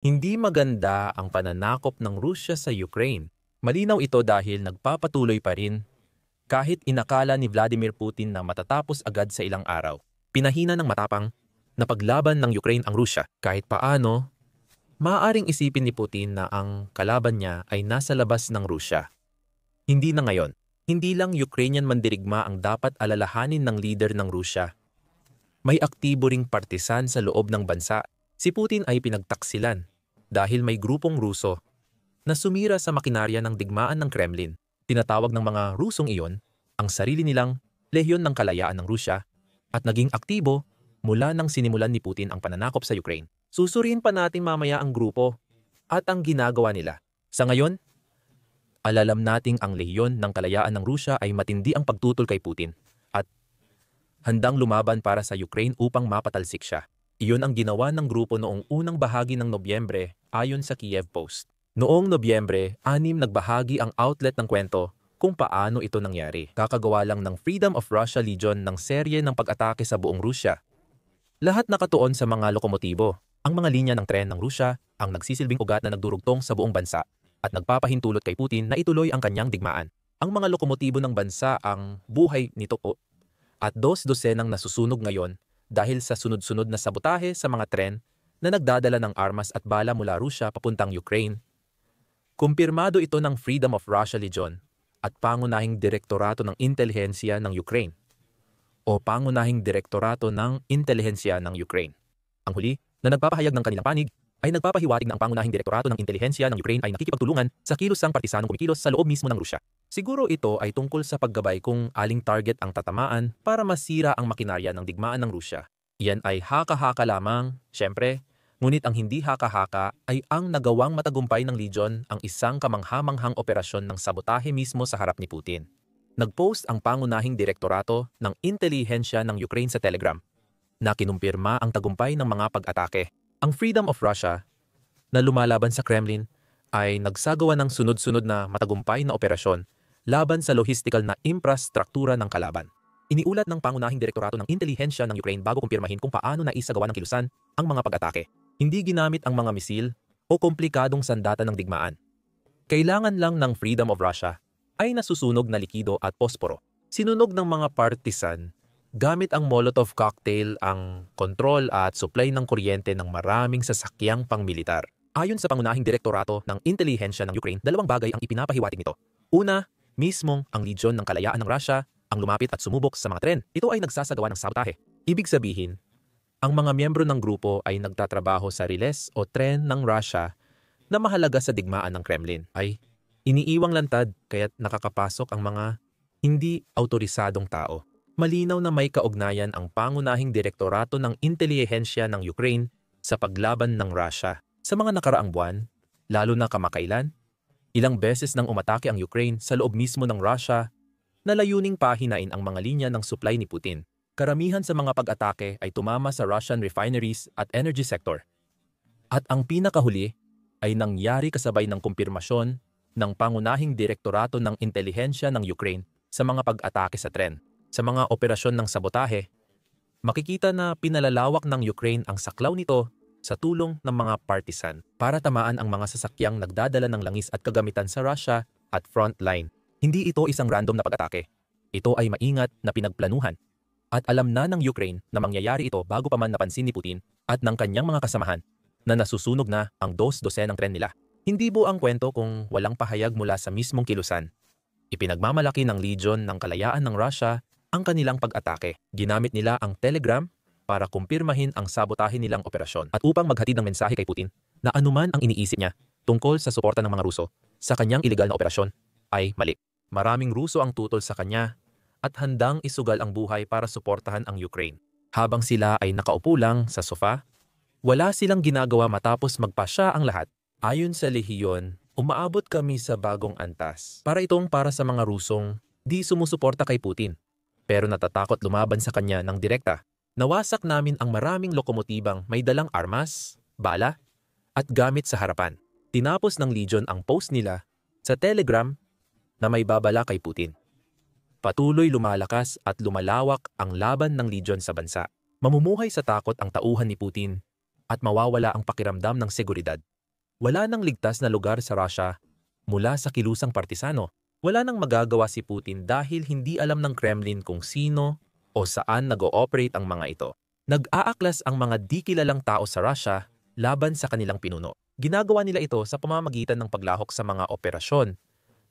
Hindi maganda ang pananakop ng Rusya sa Ukraine. Malinaw ito dahil nagpapatuloy pa rin kahit inakala ni Vladimir Putin na matatapos agad sa ilang araw. Pinahina ng matapang na paglaban ng Ukraine ang Rusya. Kahit paano, maaaring isipin ni Putin na ang kalaban niya ay nasa labas ng Rusya. Hindi na ngayon. Hindi lang Ukrainian mandirigma ang dapat alalahanin ng leader ng Rusya. May aktibo ring partisan sa loob ng bansa. Si Putin ay pinagtaksilan dahil may grupong Ruso na sumira sa makinarya ng digmaan ng Kremlin. Tinatawag ng mga Rusong iyon ang sarili nilang Lehyon ng Kalayaan ng Rusya at naging aktibo mula nang sinimulan ni Putin ang pananakop sa Ukraine. Susuriin pa natin mamaya ang grupo at ang ginagawa nila. Sa ngayon, alalam nating ang Lehyon ng Kalayaan ng Rusya ay matindi ang pagtutol kay Putin at handang lumaban para sa Ukraine upang mapatalsik siya. Iyon ang ginawa ng grupo noong unang bahagi ng Nobyembre ayon sa Kiev Post. Noong Nobyembre, 6 nagbahagi ang outlet ng kwento kung paano ito nangyari. Kakagawa lang ng Freedom of Russia Legion ng serye ng pag-atake sa buong Rusya. Lahat nakatuon sa mga lokomotibo. Ang mga linya ng tren ng Rusya ang nagsisilbing ugat na nagdurugtong sa buong bansa at nagpapahintulot kay Putin na ituloy ang kanyang digmaan. Ang mga lokomotibo ng bansa ang buhay nito po at 2 dosenang nasusunog ngayon dahil sa sunod-sunod na sabotahe sa mga tren na nagdadala ng armas at bala mula Rusya papuntang Ukraine. Kumpirmado ito ng Freedom of Russia Legion at Pangunahing Direktorato ng Intelihensya ng Ukraine o Pangunahing Direktorato ng Intelihensya ng Ukraine. Ang huli na nagpapahayag ng kanilang panig ay nagpapahiwatig na ang Pangunahing Direktorato ng Intelihensya ng Ukraine ay nakikipagtulungan sa kilusang partisanong kumikilos sa loob mismo ng Rusya. Siguro ito ay tungkol sa paggabay kung aling target ang tatamaan para masira ang makinarya ng digmaan ng Rusya. Iyan ay haka-haka lamang, syempre, ngunit ang hindi haka-haka ay ang nagawang matagumpay ng Legion ang isang kamangha-manghang operasyon ng sabotahe mismo sa harap ni Putin. Nagpost ang Pangunahing Direktorato ng Intelihensya ng Ukraine sa Telegram na kinumpirma ang tagumpay ng mga pag-atake. Ang Freedom of Russia na lumalaban sa Kremlin ay nagsagawa ng sunod-sunod na matagumpay na operasyon laban sa logistical na infrastruktura ng kalaban. Iniulat ng Pangunahing Direktorato ng Intelihensya ng Ukraine bago kumpirmahin kung paano naisagawa ng kilusan ang mga pag-atake. Hindi ginamit ang mga misil o komplikadong sandata ng digmaan. Kailangan lang ng Freedom of Russia ay nasusunog na likido at posporo. Sinunog ng mga partisan gamit ang Molotov cocktail ang kontrol at supply ng kuryente ng maraming sasakyang pangmilitar. Ayon sa Pangunahing Direktorato ng Intelihensya ng Ukraine, 2 bagay ang ipinapahiwatig nito. Una, mismong ang Legion ng Kalayaan ng Rusya ang lumapit at sumubok sa mga tren. Ito ay nagsasagawa ng sabotahe. Ibig sabihin, ang mga miyembro ng grupo ay nagtatrabaho sa riles o tren ng Rusya na mahalaga sa digmaan ng Kremlin. Ay iniiwang lantad kaya't nakakapasok ang mga hindi autorisadong tao. Malinaw na may kaugnayan ang Pangunahing Direktorato ng Intelihensya ng Ukraine sa paglaban ng Rusya. Sa mga nakaraang buwan, lalo na kamakailan, ilang beses nang umatake ang Ukraine sa loob mismo ng Rusya na layuning pahinain ang mga linya ng supply ni Putin. Karamihan sa mga pag-atake ay tumama sa Russian refineries at energy sector. At ang pinakahuli ay nangyari kasabay ng kumpirmasyon ng Pangunahing Direktorato ng Intelihensya ng Ukraine sa mga pag-atake sa tren. Sa mga operasyon ng sabotahe, makikita na pinalalawak ng Ukraine ang saklaw nito sa tulong ng mga partisan para tamaan ang mga sasakyang nagdadala ng langis at kagamitan sa Russia at frontline. Hindi ito isang random na pag-atake. Ito ay maingat na pinagplanuhan. At alam na ng Ukraine na mangyayari ito bago pa man napansin ni Putin at ng kanyang mga kasamahan na nasusunog na ang 2 dosenang tren nila. Hindi buo ang kwento kung walang pahayag mula sa mismong kilusan. Ipinagmamalaki ng Legion ng Kalayaan ng Russia ang kanilang pag-atake. Ginamit nila ang Telegram para kumpirmahin ang sabotahe nilang operasyon at upang maghatid ng mensahe kay Putin na anuman ang iniisip niya tungkol sa suporta ng mga Ruso sa kanyang ilegal na operasyon ay mali. Maraming Ruso ang tutol sa kanya at handang isugal ang buhay para suportahan ang Ukraine. Habang sila ay nakaupo lang sa sofa, wala silang ginagawa matapos magpasya ang lahat. Ayon sa Lehiyon, umaabot kami sa bagong antas. Para sa mga Rusong di sumusuporta kay Putin, pero natatakot lumaban sa kanya ng direkta. Nawasak namin ang maraming lokomotibang may dalang armas, bala, at gamit sa harapan. Tinapos ng Legion ang post nila sa Telegram na may babala kay Putin. Patuloy lumalakas at lumalawak ang laban ng Legion sa bansa. Mamumuhay sa takot ang tauhan ni Putin at mawawala ang pakiramdam ng seguridad. Wala nang ligtas na lugar sa Russia mula sa kilusang partisano. Wala nang magagawa si Putin dahil hindi alam ng Kremlin kung sino o saan nag-ooperate ang mga ito. Nag-aaklas ang mga di kilalang tao sa Russia laban sa kanilang pinuno. Ginagawa nila ito sa pamamagitan ng paglahok sa mga operasyon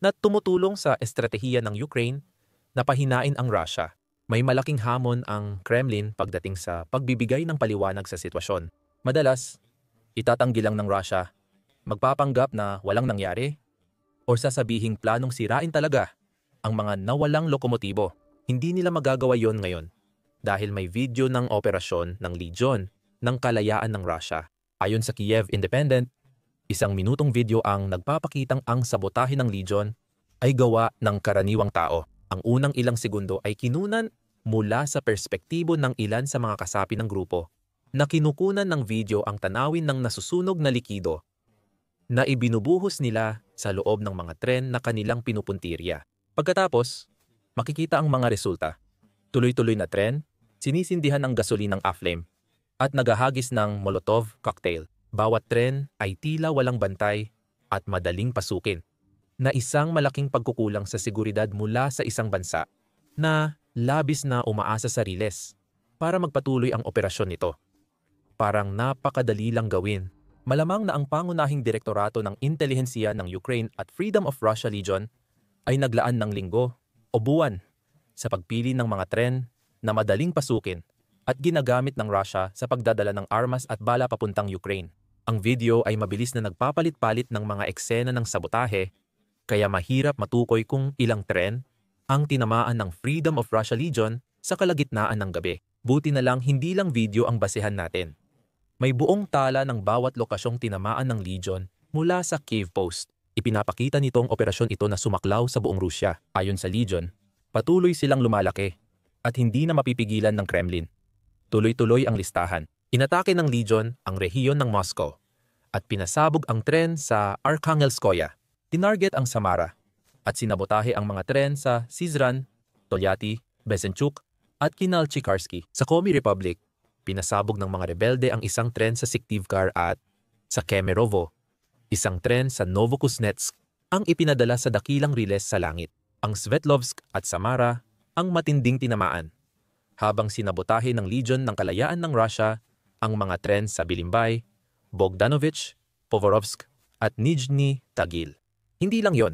na tumutulong sa estratehiya ng Ukraine na pahinain ang Russia. May malaking hamon ang Kremlin pagdating sa pagbibigay ng paliwanag sa sitwasyon. Madalas, itatanggi lang ng Russia, magpapanggap na walang nangyari, o sasabihing planong sirain talaga ang mga nawalang lokomotibo. Hindi nila magagawa yon ngayon dahil may video ng operasyon ng Legion ng Kalayaan ng Russia. Ayon sa Kiev Independent, 1 minutong video ang nagpapakitang ang sabotahe ng Legion ay gawa ng karaniwang tao. Ang unang ilang segundo ay kinunan mula sa perspektibo ng ilan sa mga kasapi ng grupo na kinukunan ng video ang tanawin ng nasusunog na likido na ibinubuhos nila sa loob ng mga tren na kanilang pinupuntirya. Pagkatapos, makikita ang mga resulta. Tuloy-tuloy na tren, sinisindihan ng gasolinang aflame, at naghahagis ng Molotov cocktail. Bawat tren ay tila walang bantay at madaling pasukin, na isang malaking pagkukulang sa seguridad mula sa isang bansa na labis na umaasa sa riles para magpatuloy ang operasyon nito. Parang napakadali lang gawin. Malamang na ang pangunahing direktorato ng intelihensiya ng Ukraine at Freedom of Russia Legion ay naglaan ng linggo o buwan sa pagpili ng mga tren na madaling pasukin at ginagamit ng Russia sa pagdadala ng armas at bala papuntang Ukraine. Ang video ay mabilis na nagpapalit-palit ng mga eksena ng sabotahe, kaya mahirap matukoy kung ilang tren ang tinamaan ng Freedom of Russia Legion sa kalagitnaan ng gabi. Buti na lang hindi lang video ang basehan natin. May buong tala ng bawat lokasyong tinamaan ng Legion mula sa Kiev Post. Ipinapakita nitong operasyon ito na sumaklaw sa buong Rusya. Ayon sa Legion, patuloy silang lumalaki at hindi na mapipigilan ng Kremlin. Tuloy-tuloy ang listahan. Inatake ng Legion ang rehiyon ng Moscow at pinasabog ang tren sa Arkhangelskoye. Tinarget ang Samara at sinabotahe ang mga tren sa Syzran, Tolyatti, Bezenchuk at Kinalchikarsky. Sa Komi Republic, pinasabog ng mga rebelde ang isang tren sa Syktyvkar at sa Kemerovo, isang tren sa Novokuznetsk ang ipinadala sa dakilang riles sa langit. Ang Sverdlovsk at Samara ang matinding tinamaan, habang sinabotahe ng Legion ng Kalayaan ng Russia ang mga tren sa Bilimbay, Bogdanovich, Povorovsk at Nizhny Tagil. Hindi lang yon,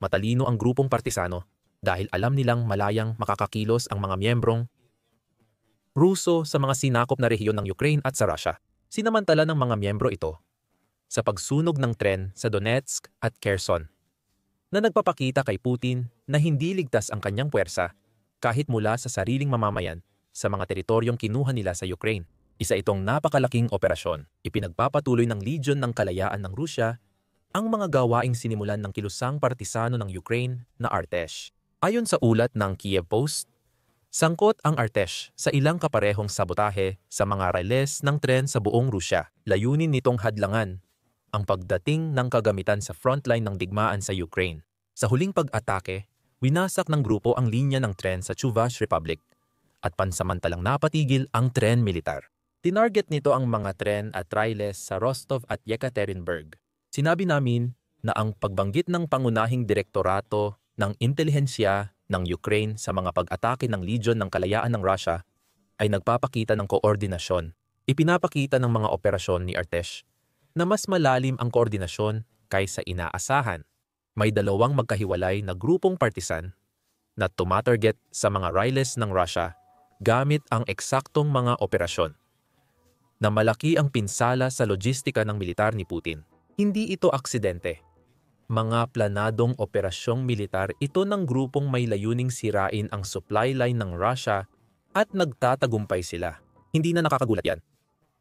matalino ang grupong partisano dahil alam nilang malayang makakakilos ang mga miyembrong Ruso sa mga sinakop na rehiyon ng Ukraine at sa Russia. Sinamantala ng mga miyembro ito sa pagsunog ng tren sa Donetsk at Kherson, na nagpapakita kay Putin na hindi ligtas ang kanyang puwersa kahit mula sa sariling mamamayan sa mga teritoryong kinuha nila sa Ukraine. Isa itong napakalaking operasyon. Ipinagpapatuloy ng Legion ng Kalayaan ng Rusya ang mga gawaing sinimulan ng kilusang partisano ng Ukraine na Artesh. Ayon sa ulat ng Kiev Post, sangkot ang Artesh sa ilang kaparehong sabotahe sa mga riles ng tren sa buong Rusya. Layunin nitong hadlangan ang pagdating ng kagamitan sa frontline ng digmaan sa Ukraine. Sa huling pag-atake, winasak ng grupo ang linya ng tren sa Chuvash Republic at pansamantalang napatigil ang tren militar. Tinarget nito ang mga tren at riles sa Rostov at Yekaterinburg. Sinabi namin na ang pagbanggit ng pangunahing direktorato ng intelihensya ng Ukraine sa mga pag-atake ng Legion ng Kalayaan ng Russia ay nagpapakita ng koordinasyon. Ipinapakita ng mga operasyon ni Artesh na mas malalim ang koordinasyon kaysa inaasahan. May dalawang magkahiwalay na grupong partisan na tumatarget sa mga riles ng Russia gamit ang eksaktong mga operasyon, na malaki ang pinsala sa logistika ng militar ni Putin. Hindi ito aksidente. Mga planadong operasyong militar ito ng grupong may layuning sirain ang supply line ng Russia at nagtatagumpay sila. Hindi na nakakagulat yan.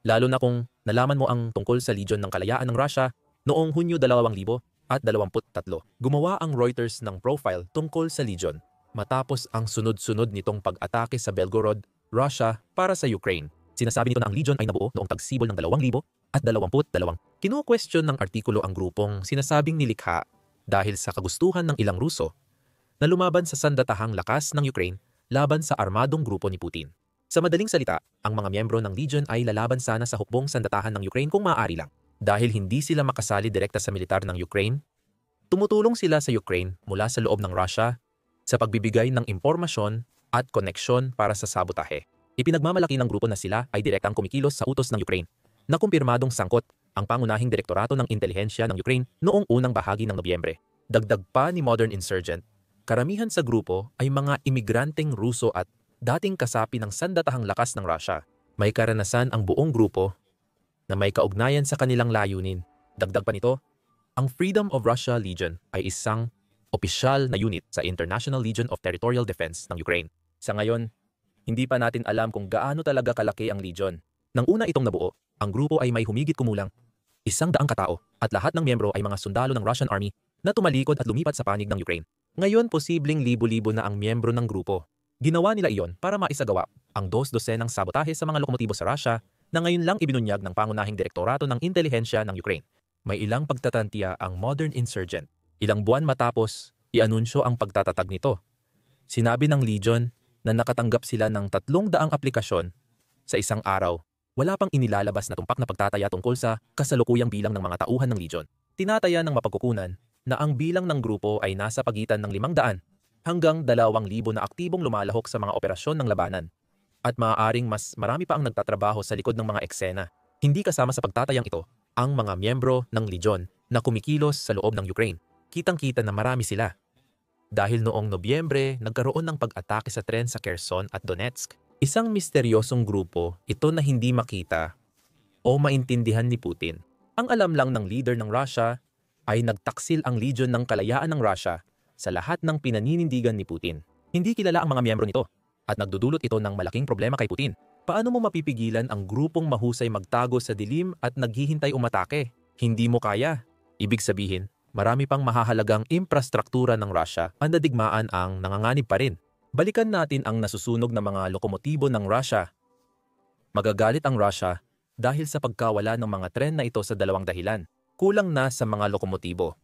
Lalo na kung nalaman mo ang tungkol sa Legion ng Kalayaan ng Russia noong Hunyo 2023. Gumawa ang Reuters ng profile tungkol sa Legion matapos ang sunod-sunod nitong pag-atake sa Belgorod, Russia para sa Ukraine. Sinasabi nito na ang Legion ay nabuo noong tagsibol ng 2022. Kinu-question ng artikulo ang grupong sinasabing nilikha dahil sa kagustuhan ng ilang Ruso na lumaban sa sandatahang lakas ng Ukraine laban sa armadong grupo ni Putin. Sa madaling salita, ang mga miyembro ng Legion ay lalaban sana sa hukbong sandatahan ng Ukraine kung maaari lang. Dahil hindi sila makasali direkta sa militar ng Ukraine, tumutulong sila sa Ukraine mula sa loob ng Russia sa pagbibigay ng impormasyon at koneksyon para sa sabotahe. Ipinagmamalaki ng grupo na sila ay direktang kumikilos sa utos ng Ukraine na kumpirmadong sangkot ang pangunahing direktorato ng intelihensya ng Ukraine noong unang bahagi ng Nobyembre. Dagdag pa ni Modern Insurgent, karamihan sa grupo ay mga imigranteng Ruso at dating kasapi ng sandatahang lakas ng Russia. May karanasan ang buong grupo na may kaugnayan sa kanilang layunin. Dagdag pa nito, ang Freedom of Russia Legion ay isang opisyal na unit sa International Legion of Territorial Defense ng Ukraine. Sa ngayon, hindi pa natin alam kung gaano talaga kalaki ang Legion. Nang una itong nabuo, ang grupo ay may humigit kumulang 100 katao at lahat ng miyembro ay mga sundalo ng Russian Army na tumalikod at lumipat sa panig ng Ukraine. Ngayon, posibleng libo-libo na ang miyembro ng grupo. Ginawa nila iyon para maisagawa ang 2 dosenang sabotahe sa mga lokomotibo sa Russia na ngayon lang ibinunyag ng pangunahing direktorato ng intelihensya ng Ukraine. May ilang pagtatantiya ang Modern Insurgent. Ilang buwan matapos, ianunsyo ang pagtatatag nito. Sinabi ng Legion na nakatanggap sila ng 300 aplikasyon sa isang araw. Wala pang inilalabas na tumpak na pagtataya tungkol sa kasalukuyang bilang ng mga tauhan ng Legion. Tinataya ng mapagkukunan na ang bilang ng grupo ay nasa pagitan ng 500 hanggang 2,000 na aktibong lumalahok sa mga operasyon ng labanan. At maaaring mas marami pa ang nagtatrabaho sa likod ng mga eksena. Hindi kasama sa pagtatayang ito ang mga miyembro ng Legion na kumikilos sa loob ng Ukraine. Kitang-kita na marami sila. Dahil noong Nobyembre, nagkaroon ng pag-atake sa tren sa Kherson at Donetsk. Isang misteryosong grupo ito na hindi makita o maintindihan ni Putin. Ang alam lang ng leader ng Russia ay nagtaksil ang Legion ng Kalayaan ng Russia sa lahat ng pinaninindigan ni Putin. Hindi kilala ang mga miyembro nito at nagdudulot ito ng malaking problema kay Putin. Paano mo mapipigilan ang grupong mahusay magtago sa dilim at naghihintay umatake? Hindi mo kaya. Ibig sabihin, marami pang mahahalagang infrastruktura ng Russia ang nadigmaan ang nanganganib pa rin. Balikan natin ang nasusunog na mga lokomotibo ng Russia. Magagalit ang Russia dahil sa pagkawala ng mga tren na ito sa 2 dahilan. Kulang na sa mga lokomotibo.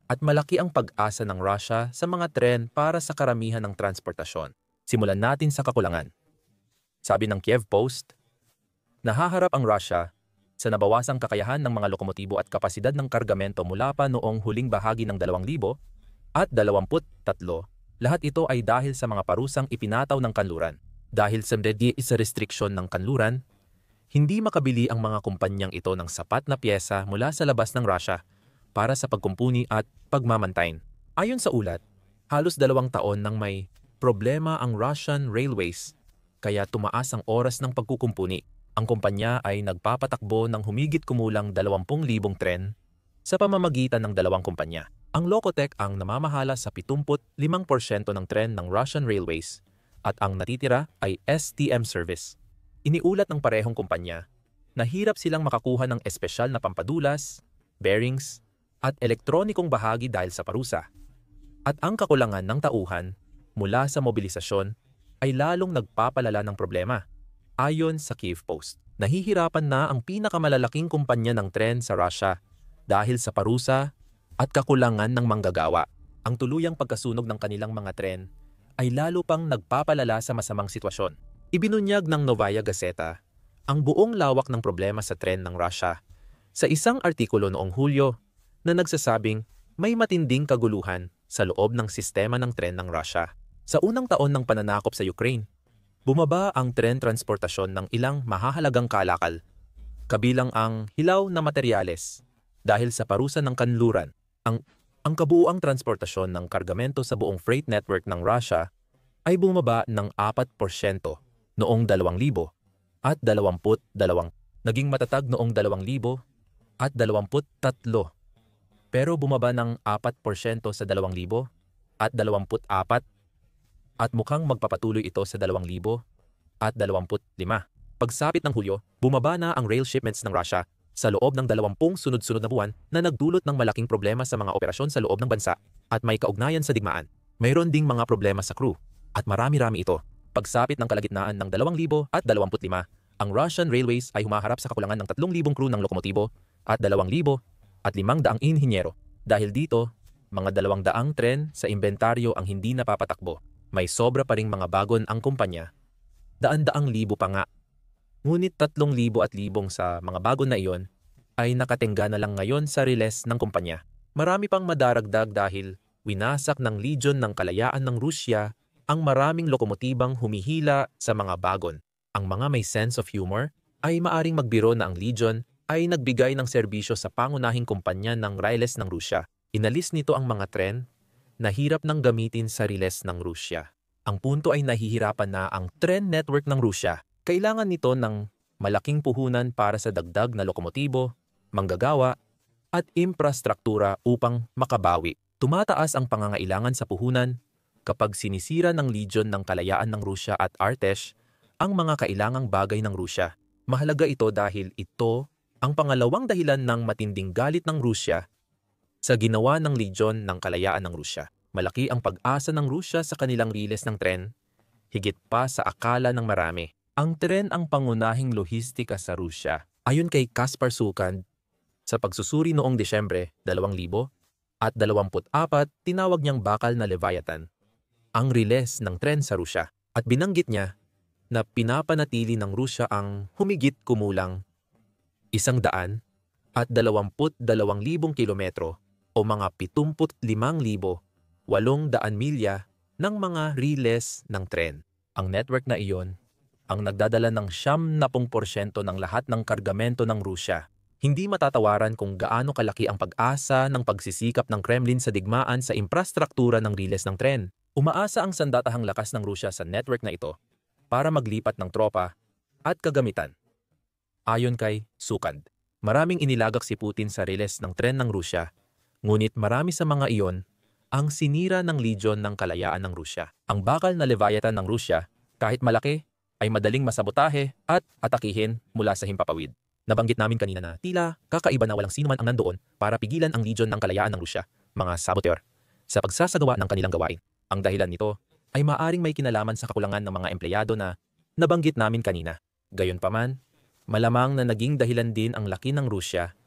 At malaki ang pag-asa ng Russia sa mga tren para sa karamihan ng transportasyon. Simulan natin sa kakulangan. Sabi ng Kiev Post, nahaharap ang Russia sa nabawasang kakayahan ng mga lokomotibo at kapasidad ng kargamento mula pa noong huling bahagi ng 2023. Lahat ito ay dahil sa mga parusang ipinataw ng kanluran. Dahil sa restriksyon ng kanluran, hindi makabili ang mga kumpanyang ito ng sapat na pyesa mula sa labas ng Russia para sa pagkumpuni at pagmamantayin. Ayon sa ulat, halos 2 taon nang may problema ang Russian Railways, kaya tumaas ang oras ng pagkukumpuni. Ang kumpanya ay nagpapatakbo ng humigit kumulang 20,000 tren sa pamamagitan ng 2 kumpanya. Ang Lokotech ang namamahala sa 75% ng tren ng Russian Railways at ang natitira ay STM Service. Iniulat ng parehong kumpanya na hirap silang makakuha ng espesyal na pampadulas, bearings, at elektronikong bahagi dahil sa parusa. At ang kakulangan ng tauhan mula sa mobilisasyon ay lalong nagpapalala ng problema. Ayon sa Kiev Post, nahihirapan na ang pinakamalalaking kumpanya ng tren sa Russia dahil sa parusa at kakulangan ng manggagawa. Ang tuluyang pagkasunog ng kanilang mga tren ay lalo pang nagpapalala sa masamang sitwasyon. Ibinunyag ng Novaya Gazeta ang buong lawak ng problema sa tren ng Russia sa isang artikulo noong Hulyo na nagsasabing may matinding kaguluhan sa loob ng sistema ng tren ng Russia. Sa unang taon ng pananakop sa Ukraine, bumaba ang tren transportasyon ng ilang mahahalagang kalakal, kabilang ang hilaw na materyales dahil sa parusa ng kanluran. Ang kabuuang transportasyon ng kargamento sa buong freight network ng Russia ay bumaba ng 4% noong 2022, naging matatag noong 2023, pero bumaba ng 4% sa 2024 at mukhang magpapatuloy ito sa 2025. Pagsapit ng Hulyo, bumaba na ang rail shipments ng Russia sa loob ng 20 sunod-sunod na buwan na nagdulot ng malaking problema sa mga operasyon sa loob ng bansa at may kaugnayan sa digmaan. Mayroon ding mga problema sa crew at marami-rami ito. Pagsapit ng kalagitnaan ng 2025, ang Russian Railways ay humaharap sa kakulangan ng 3,000 crew ng lokomotibo at 2,500 inhinyero. Dahil dito, mga 200 tren sa inventaryo ang hindi napapatakbo. May sobra pa ring mga bagon ang kumpanya. Daan-daang libo pa nga. Ngunit 3,000 at libong sa mga bagon na iyon ay nakatingga na lang ngayon sa riles ng kumpanya. Marami pang madaragdag dahil winasak ng Legion ng Kalayaan ng Rusya ang maraming lokomotibang humihila sa mga bagon. Ang mga may sense of humor ay maaring magbiro na ang Legion ay nagbigay ng serbisyo sa pangunahing kumpanya ng riles ng Rusya. Inalis nito ang mga tren na hirap nang gamitin sa riles ng Rusya. Ang punto ay nahihirapan na ang tren network ng Rusya. Kailangan nito ng malaking puhunan para sa dagdag na lokomotibo, manggagawa, at infrastruktura upang makabawi. Tumataas ang pangangailangan sa puhunan kapag sinisira ng Legion ng Kalayaan ng Rusya at Artesh ang mga kailangang bagay ng Rusya. Mahalaga ito dahil ito ang pangalawang dahilan ng matinding galit ng Rusya sa ginawa ng Legion ng Kalayaan ng Rusya. Malaki ang pag-asa ng Rusya sa kanilang riles ng tren, higit pa sa akala ng marami. Ang tren ang pangunahing lohistika sa Rusya. Ayon kay Kaspar Sukand, sa pagsusuri noong Desyembre 2024, tinawag niyang bakal na Leviathan ang riles ng tren sa Rusya at binanggit niya na pinapanatili ng Rusya ang humigit kumulang 122,000 kilometro o mga 75,800 milya ng mga riles ng tren. Ang network na iyon ang nagdadala ng 70% ng lahat ng kargamento ng Rusya. Hindi matatawaran kung gaano kalaki ang pag-asa ng pagsisikap ng Kremlin sa digmaan sa infrastruktura ng riles ng tren. Umaasa ang sandatahang lakas ng Rusya sa network na ito para maglipat ng tropa at kagamitan. Ayon kay Sukand, maraming inilagak si Putin sa riles ng tren ng Rusya, ngunit marami sa mga iyon ang sinira ng Legion ng Kalayaan ng Rusya. Ang bakal na Leviathan ng Rusya, kahit malaki, ay madaling masabotahe at atakihin mula sa himpapawid. Nabanggit namin kanina na tila kakaiba na walang sino man ang nandoon para pigilan ang Legion ng Kalayaan ng Rusya, mga saboteur, sa pagsasagawa ng kanilang gawain. Ang dahilan nito ay maaring may kinalaman sa kakulangan ng mga empleyado na nabanggit namin kanina. Gayunpaman, malamang na naging dahilan din ang laki ng Rusya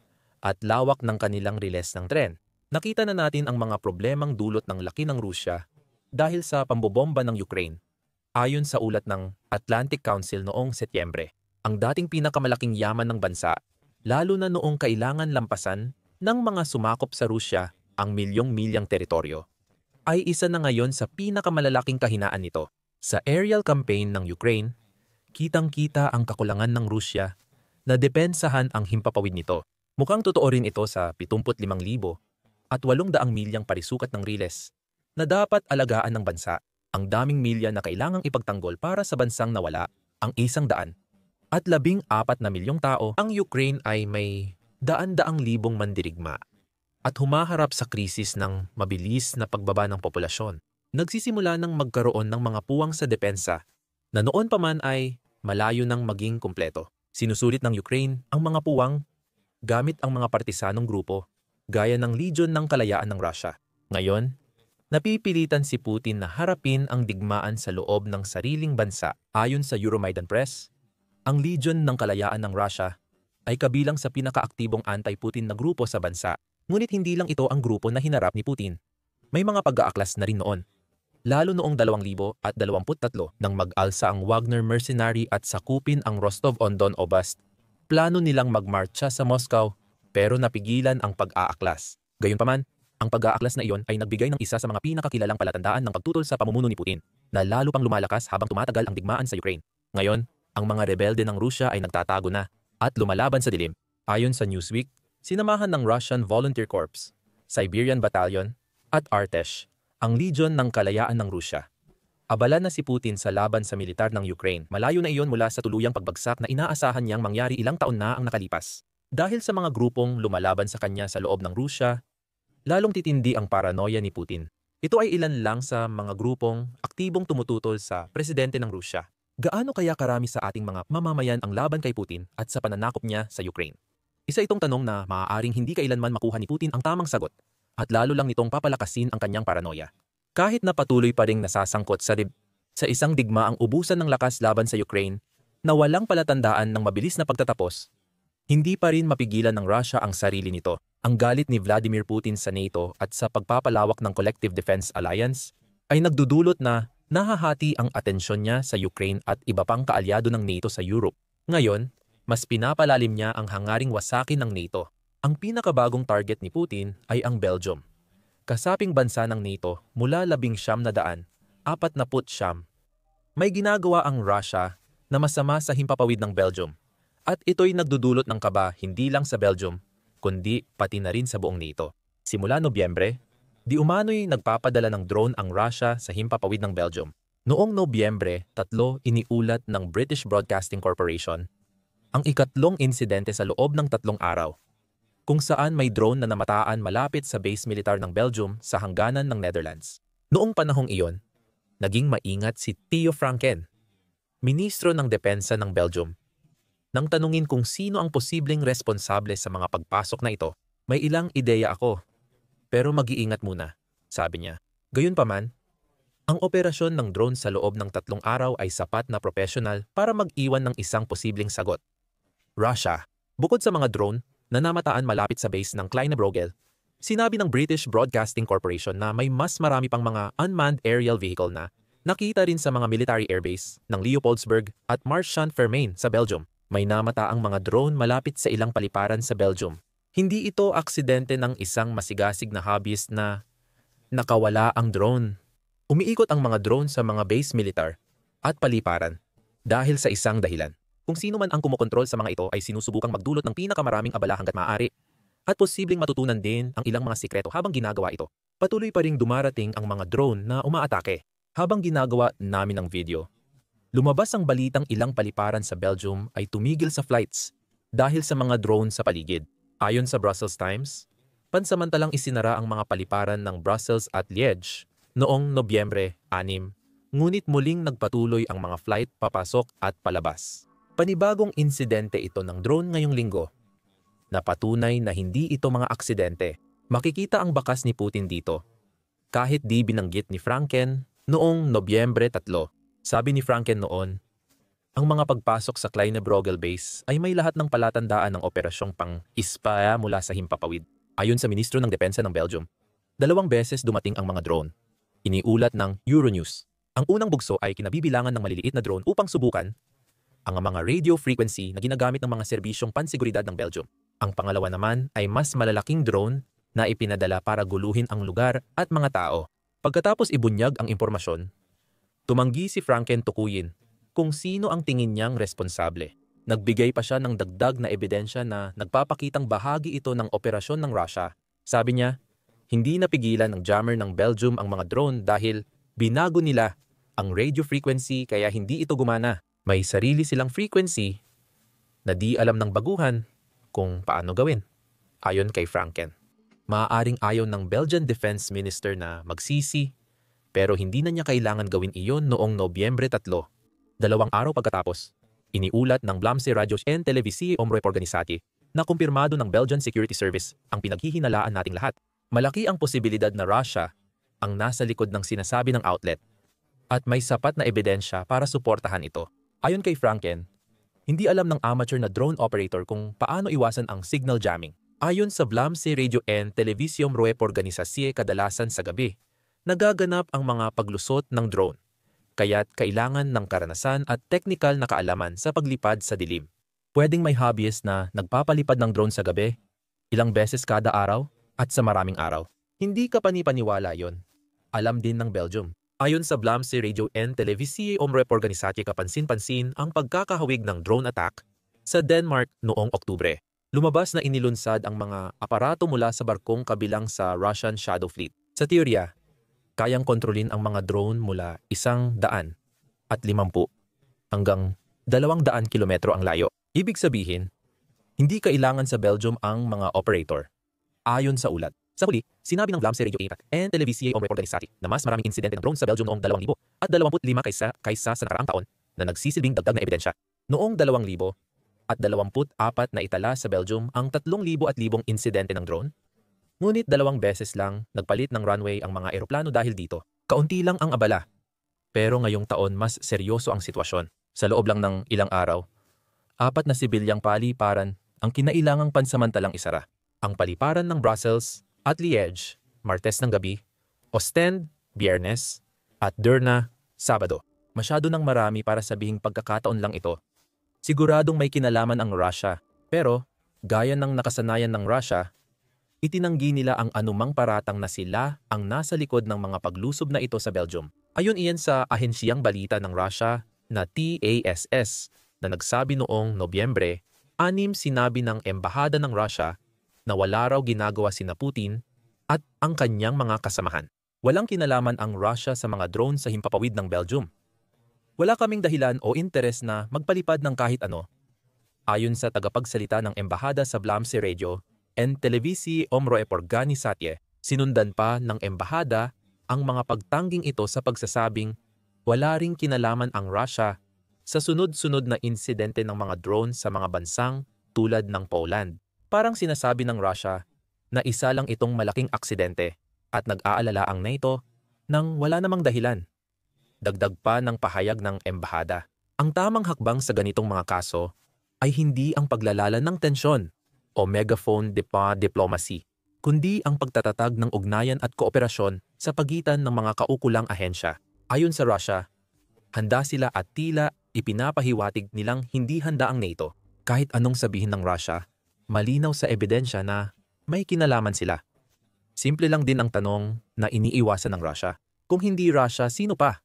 at lawak ng kanilang riles ng tren. Nakita na natin ang mga problemang dulot ng laki ng Rusya dahil sa pambobomba ng Ukraine. Ayon sa ulat ng Atlantic Council noong Setyembre, ang dating pinakamalaking yaman ng bansa, lalo na noong kailangan lampasan ng mga sumakop sa Rusya ang milyong-milyang teritoryo, ay isa na ngayon sa pinakamalalaking kahinaan nito. Sa aerial campaign ng Ukraine, kitang-kita ang kakulangan ng Rusya na depensahan ang himpapawid nito. Mukhang totoo rin ito sa 75,000 at 800 milyang parisukat ng riles na dapat alagaan ng bansa. Ang daming milya na kailangang ipagtanggol para sa bansang nawala ang 100 at 14 na milyong tao. Ang Ukraine ay may daan-daang libong mandirigma at humaharap sa krisis ng mabilis na pagbaba ng populasyon. Nagsisimula ng magkaroon ng mga puwang sa depensa na noon pa man ay malayo nang maging kumpleto. Sinusulit ng Ukraine ang mga puwang gamit ang mga partisanong grupo gaya ng Legion ng Kalayaan ng Rusya. Ngayon, napipilitan si Putin na harapin ang digmaan sa loob ng sariling bansa. Ayon sa Euromaidan Press, ang Legion ng Kalayaan ng Rusya ay kabilang sa pinakaaktibong anti-Putin na grupo sa bansa. Ngunit hindi lang ito ang grupo na hinarap ni Putin. May mga pag-aaklas na rin noon. Lalo noong 2023 nang mag-alsa ang Wagner mercenary at sakupin ang Rostov-on-Don Oblast. Plano nilang magmarcha sa Moscow pero napigilan ang pag-aaklas. Gayunpaman, ang pag-aaklas na iyon ay nagbigay ng isa sa mga pinakakilalang palatandaan ng pagtutol sa pamumuno ni Putin na lalo pang lumalakas habang tumatagal ang digmaan sa Ukraine. Ngayon, ang mga rebelde ng Rusya ay nagtatago na at lumalaban sa dilim. Ayon sa Newsweek, sinamahan ng Russian Volunteer Corps, Siberian Battalion at Artesh ang Legion ng Kalayaan ng Rusya. Abala na si Putin sa laban sa militar ng Ukraine. Malayo na iyon mula sa tuluyang pagbagsak na inaasahan niyang mangyari ilang taon na ang nakalipas. Dahil sa mga grupong lumalaban sa kanya sa loob ng Rusya, lalong titindi ang paranoia ni Putin. Ito ay ilan lang sa mga grupong aktibong tumututol sa presidente ng Rusya. Gaano kaya karami sa ating mga mamamayan ang laban kay Putin at sa pananakop niya sa Ukraine? Isa itong tanong na maaaring hindi kailanman makuha ni Putin ang tamang sagot at lalo lang nitong papalakasin ang kanyang paranoia. Kahit na patuloy pa ring nasasangkot sa isang digma ang ubusan ng lakas laban sa Ukraine na walang palatandaan ng mabilis na pagtatapos, hindi pa rin mapigilan ng Russia ang sarili nito. Ang galit ni Vladimir Putin sa NATO at sa pagpapalawak ng Collective Defense Alliance ay nagdudulot na nahahati ang atensyon niya sa Ukraine at iba pang kaalyado ng NATO sa Europe. Ngayon, mas pinapalalim niya ang hangaring wasakin ng NATO. Ang pinakabagong target ni Putin ay ang Belgium. Kasaping bansa ng NATO mula 1949. May ginagawa ang Russia na masama sa himpapawid ng Belgium. At ito'y nagdudulot ng kaba hindi lang sa Belgium, kundi pati na rin sa buong NATO. Simula Nobyembre, di umano'y nagpapadala ng drone ang Russia sa himpapawid ng Belgium. Noong Nobyembre 3, iniulat ng British Broadcasting Corporation ang ikatlong insidente sa loob ng 3 araw, kung saan may drone na namataan malapit sa base militar ng Belgium sa hangganan ng Netherlands. Noong panahong iyon, naging maingat si Theo Franken, Ministro ng Depensa ng Belgium. Nang tanungin kung sino ang posibleng responsable sa mga pagpasok na ito, may ilang ideya ako. Pero mag-iingat muna, sabi niya. Gayunpaman, ang operasyon ng drone sa loob ng 3 araw ay sapat na professional para mag-iwan ng isang posibleng sagot. Russia, bukod sa mga drone na namataan malapit sa base ng Kleine Brogel, sinabi ng British Broadcasting Corporation na may mas marami pang mga unmanned aerial vehicle na nakita rin sa mga military airbase ng Leopoldsburg at Marchand-Fermain sa Belgium. May namataang mga drone malapit sa ilang paliparan sa Belgium. Hindi ito aksidente ng isang masigasig na hobbyist na nakawala ang drone. Umiikot ang mga drone sa mga base militar at paliparan dahil sa isang dahilan. Kung sino man ang kumokontrol sa mga ito ay sinusubukang magdulot ng pinakamaraming abala hanggat maaari at posibleng matutunan din ang ilang mga sikreto habang ginagawa ito. Patuloy pa ring dumarating ang mga drone na umaatake. Habang ginagawa namin ang video, lumabas ang balitang ilang paliparan sa Belgium ay tumigil sa flights dahil sa mga drone sa paligid. Ayon sa Brussels Times, pansamantalang isinara ang mga paliparan ng Brussels at Liège noong Nobyembre 6, ngunit muling nagpatuloy ang mga flight papasok at palabas. Panibagong insidente ito ng drone ngayong linggo. Napatunay na hindi ito mga aksidente. Makikita ang bakas ni Putin dito. Kahit di binanggit ni Franken noong Nobyembre 3, sabi ni Franken noon, ang mga pagpasok sa Kleine Brogel Base ay may lahat ng palatandaan ng operasyong pang-ispaya mula sa himpapawid. Ayon sa Ministro ng Depensa ng Belgium, 2 beses dumating ang mga drone. Iniulat ng Euronews. Ang unang bugso ay kinabibilangan ng maliliit na drone upang subukan ang mga radio frequency na ginagamit ng mga serbisyong pansiguridad ng Belgium. Ang pangalawa naman ay mas malalaking drone na ipinadala para guluhin ang lugar at mga tao. Pagkatapos ibunyag ang impormasyon, tumanggi si Franken tukuyin kung sino ang tingin niyang responsable. Nagbigay pa siya ng dagdag na ebidensya na nagpapakitang bahagi ito ng operasyon ng Russia. Sabi niya, hindi napigilan ng jammer ng Belgium ang mga drone dahil binago nila ang radio frequency kaya hindi ito gumana. May sarili silang frequency na di alam ng baguhan kung paano gawin. Ayon kay Franken, maaaring ayaw ng Belgian Defense Minister na magsisi, pero hindi na niya kailangan gawin iyon noong Nobyembre 3. 2 araw pagkatapos, iniulat ng Vlaamse Radio en Televisie Omroep Organisati na kumpirmado ng Belgian Security Service ang pinaghihinalaan nating lahat. Malaki ang posibilidad na Russia ang nasa likod ng sinasabi ng outlet at may sapat na ebidensya para suportahan ito. Ayon kay Franken, hindi alam ng amateur na drone operator kung paano iwasan ang signal jamming. Ayon sa Vlaamse Radio en Televisie Omroep Organisasi, kadalasan sa gabi, nagaganap ang mga paglusot ng drone, kaya't kailangan ng karanasan at teknikal na kaalaman sa paglipad sa dilim. Pwedeng may hobbyist na nagpapalipad ng drone sa gabi, ilang beses kada araw, at sa maraming araw. Hindi ka panipaniwala yon. Alam din ng Belgium. Ayon sa Vlaamse Radio en Televisie Omroep Organisasi, kapansin-pansin ang pagkakahawig ng drone attack sa Denmark noong Oktubre. Lumabas na inilunsad ang mga aparato mula sa barkong kabilang sa Russian Shadow Fleet. Sa teorya, kayang kontrolin ang mga drone mula 150 hanggang 200 kilometro ang layo. Ibig sabihin, hindi kailangan sa Belgium ang mga operator. Ayon sa ulat. Sa huli, sinabi ng Vlaamse Radio en Televisie Omroep Organisasi na mas maraming insidente ng drone sa Belgium noong 2025 kaysa sa nakaraang taon na nagsisilbing dagdag na ebidensya. Noong 2024 na itala sa Belgium ang 3,000 insidente ng drone. Ngunit 2 beses lang nagpalit ng runway ang mga eroplano dahil dito. Kaunti lang ang abala. Pero ngayong taon mas seryoso ang sitwasyon. Sa loob lang ng ilang araw, 4 na sibilyang paliparan ang kinailangang pansamantalang isara. Ang paliparan ng Brussels at Liège, Martes ng gabi, Ostend, Biyernes, at Deurne, Sabado. Masyado nang marami para sabihing pagkakataon lang ito. Siguradong may kinalaman ang Russia, pero gaya ng nakasanayan ng Russia, itinanggi nila ang anumang paratang na sila ang nasa likod ng mga paglusob na ito sa Belgium. Ayon iyan sa ahensyang balita ng Russia na TASS na nagsabi noong Nobyembre, 6 sinabi ng embahada ng Russia na wala raw ginagawa sina Putin at ang kanyang mga kasamahan. Walang kinalaman ang Russia sa mga drone sa himpapawid ng Belgium. Wala kaming dahilan o interes na magpalipad ng kahit ano. Ayon sa tagapagsalita ng embahada sa Vlamsi Radio and Televisi Organisatie, sinundan pa ng embahada ang mga pagtangging ito sa pagsasabing wala ring kinalaman ang Russia sa sunod-sunod na insidente ng mga drone sa mga bansang tulad ng Poland. Parang sinasabi ng Russia na isa lang itong malaking aksidente at nag-aalala ang NATO nang wala namang dahilan. Dagdag pa ng pahayag ng embahada, ang tamang hakbang sa ganitong mga kaso ay hindi ang paglalala ng tensyon o megaphone diplomacy, kundi ang pagtatatag ng ugnayan at kooperasyon sa pagitan ng mga kaukulang ahensya. Ayon sa Russia, handa sila at tila ipinapahiwatig nilang hindi handa ang NATO. Kahit anong sabihin ng Russia, malinaw sa ebidensya na may kinalaman sila. Simple lang din ang tanong na iniiwasan ng Russia. Kung hindi Russia, sino pa?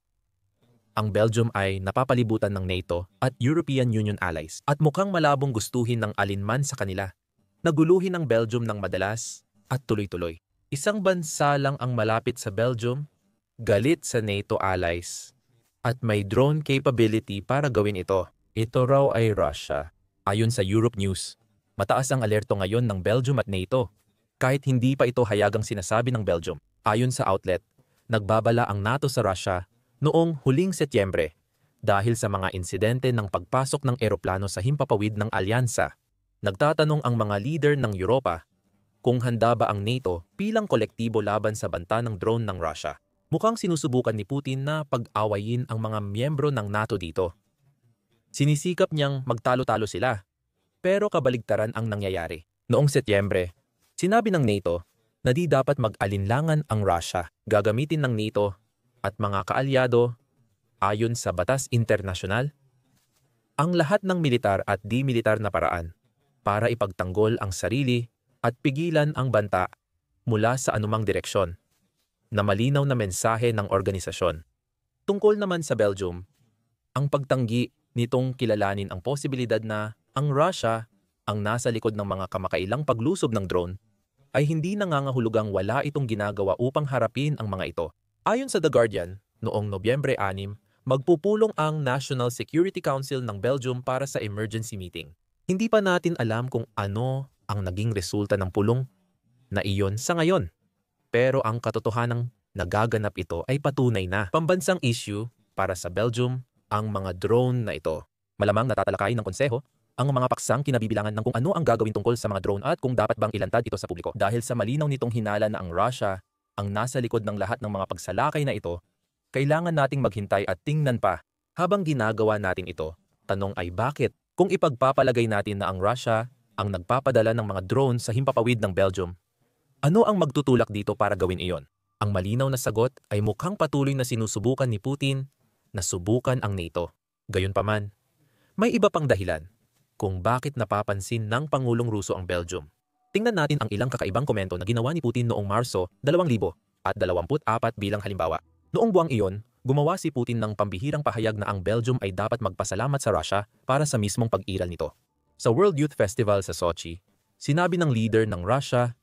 Ang Belgium ay napapalibutan ng NATO at European Union allies at mukhang malabong gustuhin ng alinman sa kanila. Naguluhin ang Belgium ng madalas at tuloy-tuloy. Isang bansa lang ang malapit sa Belgium, galit sa NATO allies, at may drone capability para gawin ito. Ito raw ay Russia. Ayon sa Europe News, mataas ang alerto ngayon ng Belgium at NATO, kahit hindi pa ito hayagang sinasabi ng Belgium. Ayon sa outlet, nagbabala ang NATO sa Russia noong huling Setyembre dahil sa mga insidente ng pagpasok ng eroplano sa himpapawid ng alyansa. Nagtatanong ang mga leader ng Europa kung handa ba ang NATO bilang kolektibo laban sa banta ng drone ng Russia. Mukhang sinusubukan ni Putin na pag-awayin ang mga miyembro ng NATO dito. Sinisikap niyang magtalo-talo sila, pero kabaligtaran ang nangyayari. Noong Setyembre, sinabi ng NATO na di dapat mag-alinlangan ang Russia. Gagamitin ng NATO at mga kaalyado, ayon sa batas internasyonal, ang lahat ng militar at di-militar na paraan para ipagtanggol ang sarili at pigilan ang banta mula sa anumang direksyon, na malinaw na mensahe ng organisasyon. Tungkol naman sa Belgium, ang pagtanggi nitong kilalanin ang posibilidad na ang Russia ang nasa likod ng mga kamakailang paglusob ng drone ay hindi nangangahulugang wala itong ginagawa upang harapin ang mga ito. Ayon sa The Guardian, noong Nobyembre 6, magpupulong ang National Security Council ng Belgium para sa emergency meeting. Hindi pa natin alam kung ano ang naging resulta ng pulong na iyon sa ngayon. Pero ang katotohanang nagaganap ito ay patunay na pambansang issue para sa Belgium ang mga drone na ito. Malamang natatalakay ng konseho ang mga paksang kinabibilangan ng kung ano ang gagawin tungkol sa mga drone at kung dapat bang ilantad ito sa publiko. Dahil sa malinaw nitong hinala na ang Russia ang nasa likod ng lahat ng mga pagsalakay na ito, kailangan nating maghintay at tingnan pa. Habang ginagawa natin ito, tanong ay bakit? Kung ipagpapalagay natin na ang Russia ang nagpapadala ng mga drone sa himpapawid ng Belgium, ano ang magtutulak dito para gawin iyon? Ang malinaw na sagot ay mukhang patuloy na sinusubukan ni Putin na subukan ang NATO. Gayunpaman, may iba pang dahilan kung bakit napapansin ng Pangulong Ruso ang Belgium. Tingnan natin ang ilang kakaibang komento na ginawa ni Putin noong Marso 2024 bilang halimbawa. Noong buwang iyon, gumawa si Putin ng pambihirang pahayag na ang Belgium ay dapat magpasalamat sa Russia para sa mismong pag-iral nito. Sa World Youth Festival sa Sochi, sinabi ng leader ng Russia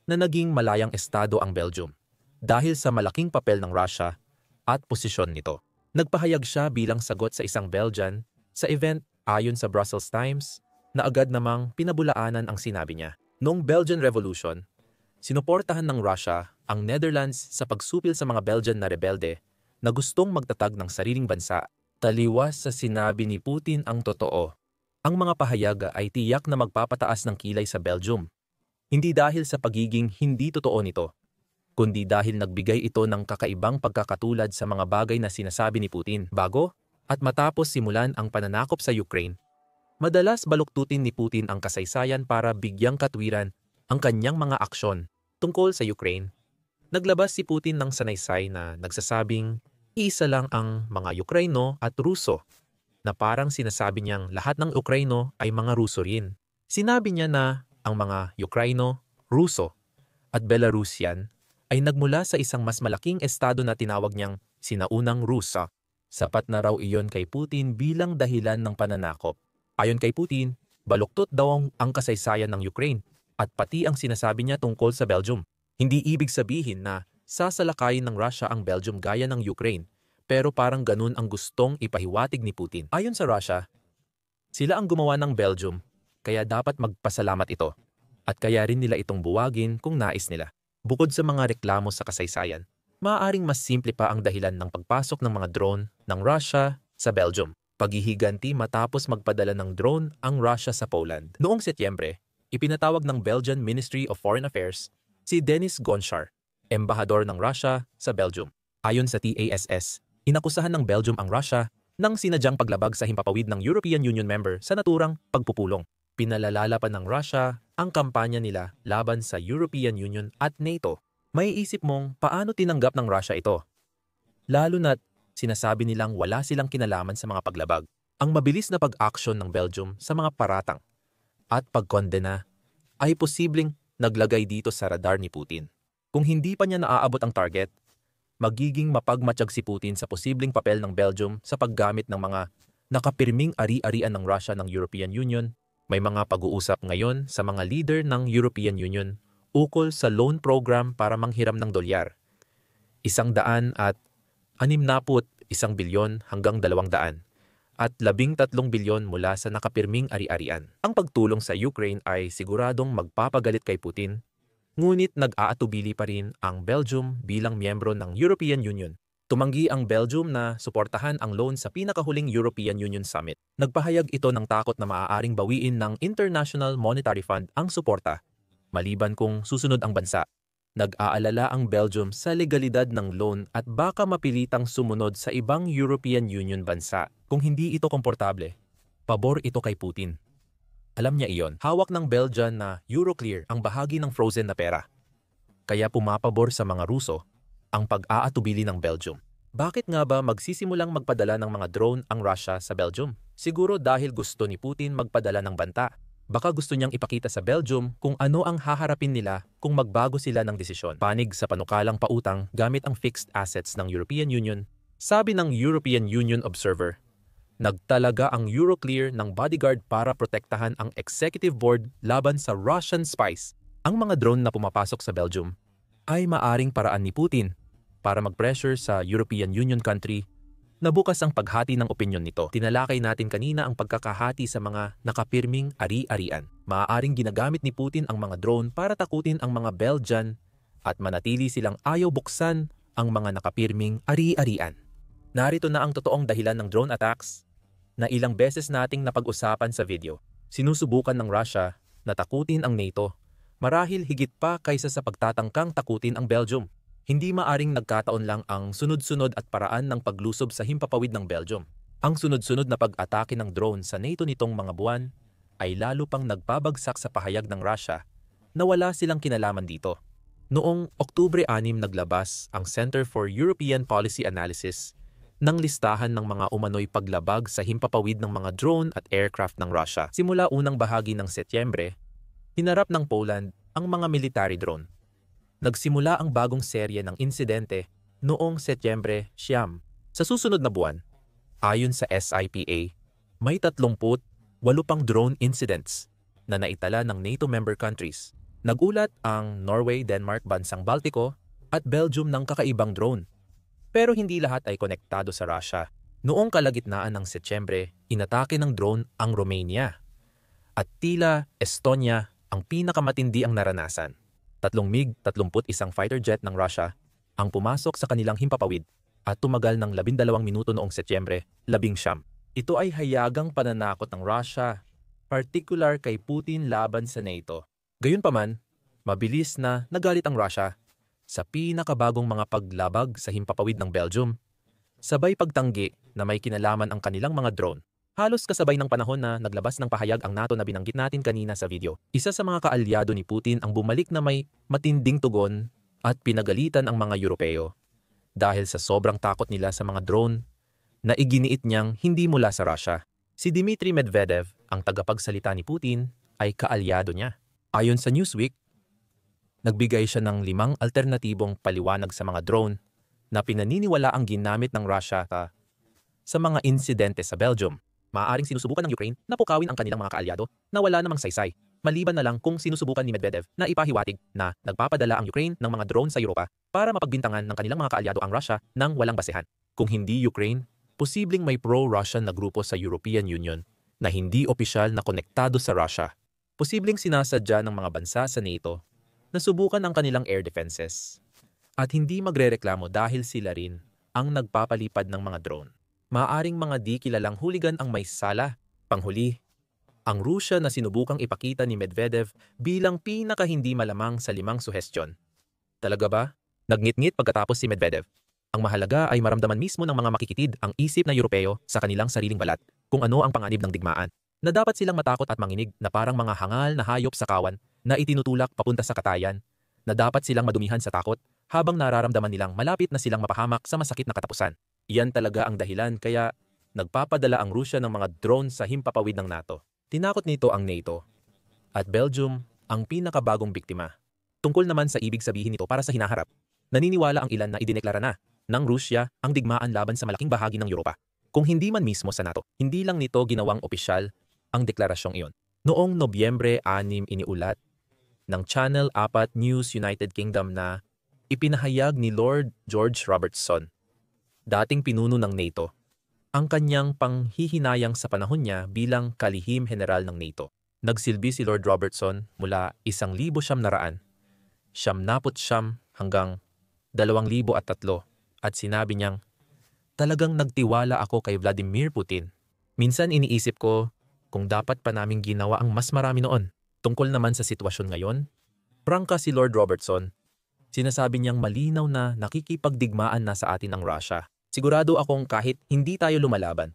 na naging malayang estado ang Belgium dahil sa malaking papel ng Russia at posisyon nito. Nagpahayag siya bilang sagot sa isang Belgian sa event ayon sa Brussels Times na agad namang pinabulaanan ang sinabi niya. Noong Belgian Revolution, sinuportahan ng Russia ang Netherlands sa pagsupil sa mga Belgian na rebelde na gustong magtatag ng sariling bansa. Taliwas sa sinabi ni Putin ang totoo. Ang mga pahayag ay tiyak na magpapataas ng kilay sa Belgium. Hindi dahil sa pagiging hindi totoo nito, kundi dahil nagbigay ito ng kakaibang pagkakatulad sa mga bagay na sinasabi ni Putin bago at matapos simulan ang pananakop sa Ukraine. Madalas baluktutin ni Putin ang kasaysayan para bigyang katwiran ang kanyang mga aksyon tungkol sa Ukraine. Naglabas si Putin ng sanaysay na nagsasabing isa lang ang mga Ukraino at Ruso na parang sinasabi niyang lahat ng Ukraino ay mga Ruso rin. Sinabi niya na ang mga Ukraino, Ruso at Belarusian ay nagmula sa isang mas malaking estado na tinawag niyang Sinaunang Rusa. Sapat na raw iyon kay Putin bilang dahilan ng pananakop. Ayon kay Putin, baluktot daw ang kasaysayan ng Ukraine at pati ang sinasabi niya tungkol sa Belgium. Hindi ibig sabihin na sasalakayin ng Russia ang Belgium gaya ng Ukraine, pero parang ganun ang gustong ipahiwatig ni Putin. Ayon sa Russia, sila ang gumawa ng Belgium, kaya dapat magpasalamat ito. At kaya rin nila itong buwagin kung nais nila. Bukod sa mga reklamo sa kasaysayan, maaaring mas simple pa ang dahilan ng pagpasok ng mga drone ng Russia sa Belgium. Paghihiganti matapos magpadala ng drone ang Russia sa Poland. Noong Setyembre, ipinatawag ng Belgian Ministry of Foreign Affairs si Denis Gonchar, embahador ng Russia sa Belgium. Ayon sa TASS, inakusahan ng Belgium ang Russia ng sinadyang paglabag sa himpapawid ng European Union member sa naturang pagpupulong. Pinalalala pa ng Russia ang kampanya nila laban sa European Union at NATO. May isip mong paano tinanggap ng Russia ito? Lalo na't sinasabi nilang wala silang kinalaman sa mga paglabag. Ang mabilis na pag-aksyon ng Belgium sa mga paratang at pagkondena ay posibleng naglagay dito sa radar ni Putin. Kung hindi pa niya naaabot ang target, magiging mapagmatsyag si Putin sa posibleng papel ng Belgium sa paggamit ng mga nakapirming ari-arian ng Russia ng European Union. May mga pag-uusap ngayon sa mga leader ng European Union ukol sa loan program para manghiram ng dolyar. 161 bilyon hanggang 200 at 13 bilyon mula sa nakapirming ari-arian. Ang pagtulong sa Ukraine ay siguradong magpapagalit kay Putin, ngunit nag-aatubili pa rin ang Belgium bilang miyembro ng European Union. Tumanggi ang Belgium na suportahan ang loan sa pinakahuling European Union Summit. Nagpahayag ito ng takot na maaaring bawiin ng International Monetary Fund ang suporta, maliban kung susunod ang bansa. Nag-aalala ang Belgium sa legalidad ng loan at baka mapilitang sumunod sa ibang European Union bansa. Kung hindi ito komportable, pabor ito kay Putin. Alam niya iyon. Hawak ng Belgian na Euroclear ang bahagi ng frozen na pera. Kaya pumapabor sa mga Ruso ang pag-aatubili ng Belgium. Bakit nga ba magsisimulang magpadala ng mga drone ang Russia sa Belgium? Siguro dahil gusto ni Putin magpadala ng banta. Baka gusto niyang ipakita sa Belgium kung ano ang haharapin nila kung magbago sila ng desisyon. Panig sa panukalang pautang gamit ang fixed assets ng European Union. Sabi ng European Union Observer, nagtalaga ang Euroclear ng bodyguard para protektahan ang executive board laban sa Russian spies. Ang mga drone na pumapasok sa Belgium ay maaring paraan ni Putin para mag-pressure sa European Union country na bukas ang paghati ng opinyon nito. Tinalakay natin kanina ang pagkakahati sa mga nakapirming ari-arian. Maaaring ginagamit ni Putin ang mga drone para takutin ang mga Belgian at manatili silang ayaw buksan ang mga nakapirming ari-arian. Narito na ang totoong dahilan ng drone attacks na ilang beses nating napag-usapan sa video. Sinusubukan ng Russia na takutin ang NATO, marahil higit pa kaysa sa pagtatangkang takutin ang Belgium. Hindi maaring nagkataon lang ang sunod-sunod at paraan ng paglusob sa himpapawid ng Belgium. Ang sunod-sunod na pag-atake ng drone sa NATO nitong mga buwan ay lalo pang nagpabagsak sa pahayag ng Russia na wala silang kinalaman dito. Noong Oktubre 6 naglabas ang Center for European Policy Analysis ng listahan ng mga umano'y paglabag sa himpapawid ng mga drone at aircraft ng Russia. Simula unang bahagi ng Setyembre, hinarap ng Poland ang mga military drone. Nagsimula ang bagong serye ng insidente noong Setyembre 9. Sa susunod na buwan, ayon sa SIPA, may 38 pang drone incidents na naitala ng NATO member countries. Nagulat ang Norway, Denmark, Bansang Baltiko at Belgium ng kakaibang drone. Pero hindi lahat ay konektado sa Russia. Noong kalagitnaan ng Setyembre, inatake ng drone ang Romania. At tila Estonia ang pinakamatindi ang naranasan. 3 MiG-31 fighter jet ng Russia ang pumasok sa kanilang himpapawid at tumagal ng 12 minuto noong Setyembre 19. Ito ay hayagang pananakot ng Russia, partikular kay Putin laban sa NATO. Gayunpaman, mabilis na nagalit ang Russia sa pinakabagong mga paglabag sa himpapawid ng Belgium, sabay pagtanggi na may kinalaman ang kanilang mga drone. Halos kasabay ng panahon na naglabas ng pahayag ang NATO na binanggit natin kanina sa video. Isa sa mga kaalyado ni Putin ang bumalik na may matinding tugon at pinagalitan ang mga Europeo. Dahil sa sobrang takot nila sa mga drone na iginiit niyang hindi mula sa Russia. Si Dmitry Medvedev, ang tagapagsalita ni Putin, ay kaalyado niya. Ayon sa Newsweek, nagbigay siya ng 5 alternatibong paliwanag sa mga drone na pinaniniwala ang ginamit ng Russia sa mga insidente sa Belgium. Maaaring sinusubukan ng Ukraine na pukawin ang kanilang mga kaalyado na wala namang saysay, maliban na lang kung sinusubukan ni Medvedev na ipahiwatig na nagpapadala ang Ukraine ng mga drone sa Europa para mapagbintangan ng kanilang mga kaalyado ang Russia ng walang basehan. Kung hindi Ukraine, posibleng may pro-Russian na grupo sa European Union na hindi opisyal na konektado sa Russia. Posibleng sinasadya ng mga bansa sa NATO na subukan ang kanilang air defenses at hindi magrereklamo dahil sila rin ang nagpapalipad ng mga drone. Maaring mga di kilalang hooligan ang may sala. Panghuli, ang Rusya na sinubukang ipakita ni Medvedev bilang pinaka-hindi malamang sa 5 suhestyon. Talaga ba? Nagngit-ngit pagkatapos si Medvedev. Ang mahalaga ay maramdaman mismo ng mga makikitid ang isip na Europeo sa kanilang sariling balat kung ano ang panganib ng digmaan, na dapat silang matakot at manginig na parang mga hangal na hayop sa kawan na itinutulak papunta sa katayan, na dapat silang madumihan sa takot habang nararamdaman nilang malapit na silang mapahamak sa masakit na katapusan. Iyan talaga ang dahilan kaya nagpapadala ang Rusya ng mga drone sa himpapawid ng NATO. Tinakot nito ang NATO at Belgium ang pinakabagong biktima. Tungkol naman sa ibig sabihin nito para sa hinaharap, naniniwala ang ilan na idineklara na ng Rusya ang digmaan laban sa malaking bahagi ng Europa. Kung hindi man mismo sa NATO, hindi lang nito ginawang opisyal ang deklarasyong iyon. Noong Nobyembre 6 iniulat ng Channel 4 News United Kingdom na ipinahayag ni Lord George Robertson, dating pinuno ng NATO, ang kanyang panghihinayang sa panahon niya bilang kalihim general ng NATO. Nagsilbi si Lord Robertson mula 1,900 hanggang 2,003 at sinabi niyang, "Talagang nagtiwala ako kay Vladimir Putin. Minsan iniisip ko kung dapat pa naming ginawa ang mas marami noon." Tungkol naman sa sitwasyon ngayon, prangka si Lord Robertson, sinasabi niyang malinaw na nakikipagdigmaan na sa atin ang Russia. Sigurado akong kahit hindi tayo lumalaban,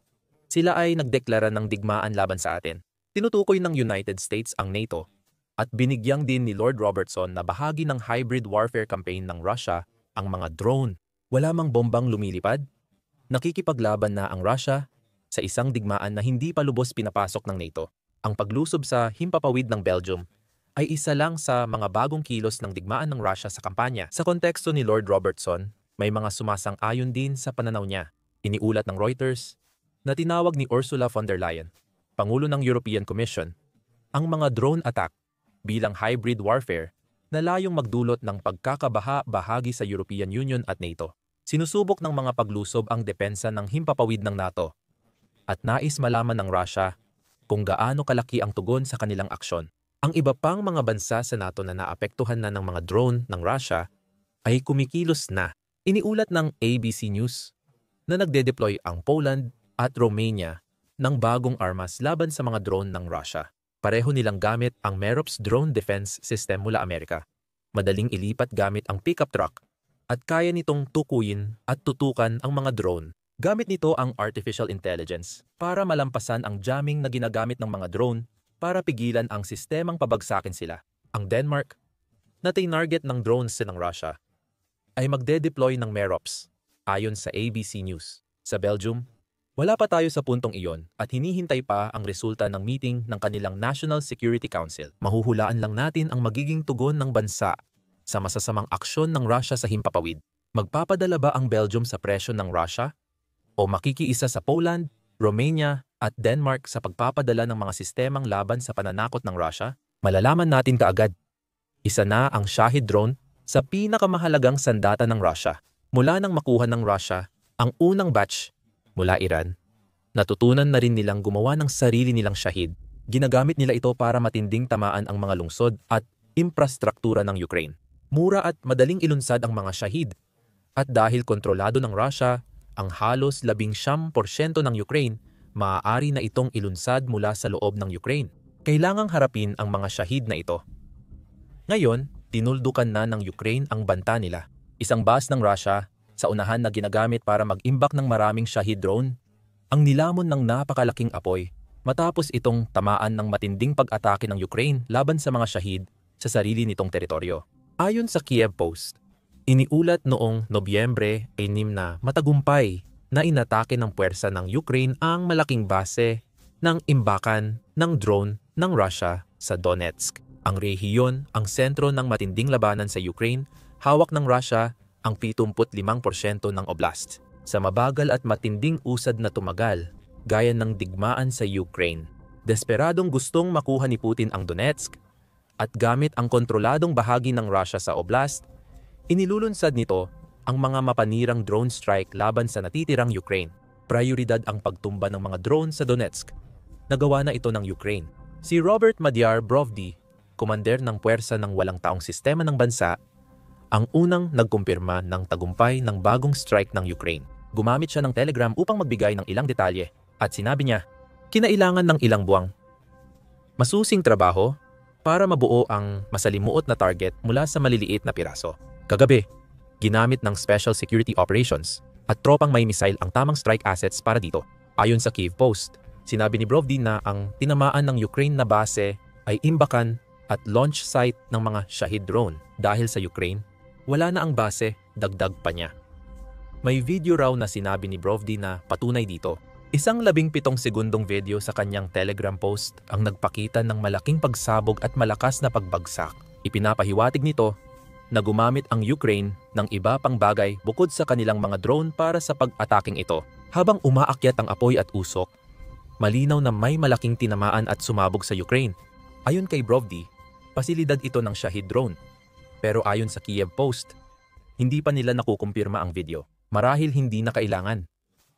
sila ay nagdeklara ng digmaan laban sa atin. Tinutukoy ng United States ang NATO at binigyang din ni Lord Robertson na bahagi ng hybrid warfare campaign ng Russia ang mga drone. Wala mang bombang lumilipad, nakikipaglaban na ang Russia sa isang digmaan na hindi pa lubos pinapasok ng NATO. Ang paglusob sa himpapawid ng Belgium ay isa lang sa mga bagong kilos ng digmaan ng Russia sa kampanya. Sa konteksto ni Lord Robertson, may mga sumasang-ayon din sa pananaw niya. Iniulat ng Reuters na tinawag ni Ursula von der Leyen, Pangulo ng European Commission, ang mga drone attack bilang hybrid warfare na layong magdulot ng pagkakabaha-bahagi sa European Union at NATO. Sinusubok ng mga paglusob ang depensa ng himpapawid ng NATO at nais malaman ng Russia kung gaano kalaki ang tugon sa kanilang aksyon. Ang iba pang mga bansa sa NATO na naapektuhan na ng mga drone ng Russia ay kumikilos na. Iniulat ng ABC News na nagde-deploy ang Poland at Romania ng bagong armas laban sa mga drone ng Russia. Pareho nilang gamit ang Merops drone defense system mula Amerika. Madaling ilipat gamit ang pickup truck at kaya nitong tukuyin at tutukan ang mga drone. Gamit nito ang artificial intelligence para malampasan ang jamming na ginagamit ng mga drone para pigilan ang sistemang pabagsakin sila. Ang Denmark, na tinarget ng drones ng Russia, ay magde-deploy ng Merops, ayon sa ABC News. Sa Belgium, wala pa tayo sa puntong iyon at hinihintay pa ang resulta ng meeting ng kanilang National Security Council. Mahuhulaan lang natin ang magiging tugon ng bansa sa masasamang aksyon ng Russia sa himpapawid. Magpapadala ba ang Belgium sa presyon ng Russia? O makikiisa sa Poland, Romania at Denmark sa pagpapadala ng mga sistemang laban sa pananakot ng Russia? Malalaman natin kaagad. Isa na ang Shahid drone sa pinakamahalagang sandata ng Russia. Mula nang makuha ng Russia ang unang batch mula Iran, natutunan na rin nilang gumawa ng sarili nilang Shahid. Ginagamit nila ito para matinding tamaan ang mga lungsod at infrastruktura ng Ukraine. Mura at madaling ilunsad ang mga Shahid. At dahil kontrolado ng Russia ang halos 19% ng Ukraine, maaari na itong ilunsad mula sa loob ng Ukraine. Kailangang harapin ang mga Shahid na ito. Ngayon, tinuldukan na ng Ukraine ang banta nila. Isang bus ng Russia sa unahan na ginagamit para mag-imbak ng maraming Shahid drone ang nilamon ng napakalaking apoy matapos itong tamaan ng matinding pag-atake ng Ukraine laban sa mga Shahid sa sarili nitong teritoryo. Ayon sa Kiev Post, iniulat noong Nobyembre 6 na matagumpay na inatake ng puwersa ng Ukraine ang malaking base ng imbakan ng drone ng Russia sa Donetsk. Ang rehiyon, ang sentro ng matinding labanan sa Ukraine, hawak ng Russia ang 75% ng oblast. Sa mabagal at matinding usad na tumagal, gaya ng digmaan sa Ukraine, desperadong gustong makuha ni Putin ang Donetsk at gamit ang kontroladong bahagi ng Russia sa oblast, inilulunsad nito ang mga mapanirang drone strike laban sa natitirang Ukraine. Prioridad ang pagtumba ng mga drone sa Donetsk. Nagawa na ito ng Ukraine. Si Robert Madyar Brovdi, komander ng puwersa ng walang taong sistema ng bansa, ang unang nagkumpirma ng tagumpay ng bagong strike ng Ukraine. Gumamit siya ng Telegram upang magbigay ng ilang detalye at sinabi niya, kinailangan ng ilang buwang masusing trabaho para mabuo ang masalimuot na target mula sa maliliit na piraso. Kagabi, ginamit ng Special Security Operations at tropang may missile ang tamang strike assets para dito. Ayon sa Kyiv Post, sinabi ni Brovdi na ang tinamaan ng Ukraine na base ay imbakan at launch site ng mga Shahid drone. Dahil sa Ukraine, wala na ang base, dagdag pa niya. May video raw na sinabi ni Brovdi na patunay dito. Isang 17 segundong video sa kanyang Telegram post ang nagpakita ng malaking pagsabog at malakas na pagbagsak. Ipinapahiwatig nito na gumamit ang Ukraine ng iba pang bagay bukod sa kanilang mga drone para sa pag-ataking ito. Habang umaakyat ang apoy at usok, malinaw na may malaking tinamaan at sumabog sa Ukraine. Ayon kay Brovdi, pasilidad ito ng Shahid drone. Pero ayon sa Kyiv Post, hindi pa nila nakukumpirma ang video. Marahil hindi na kailangan.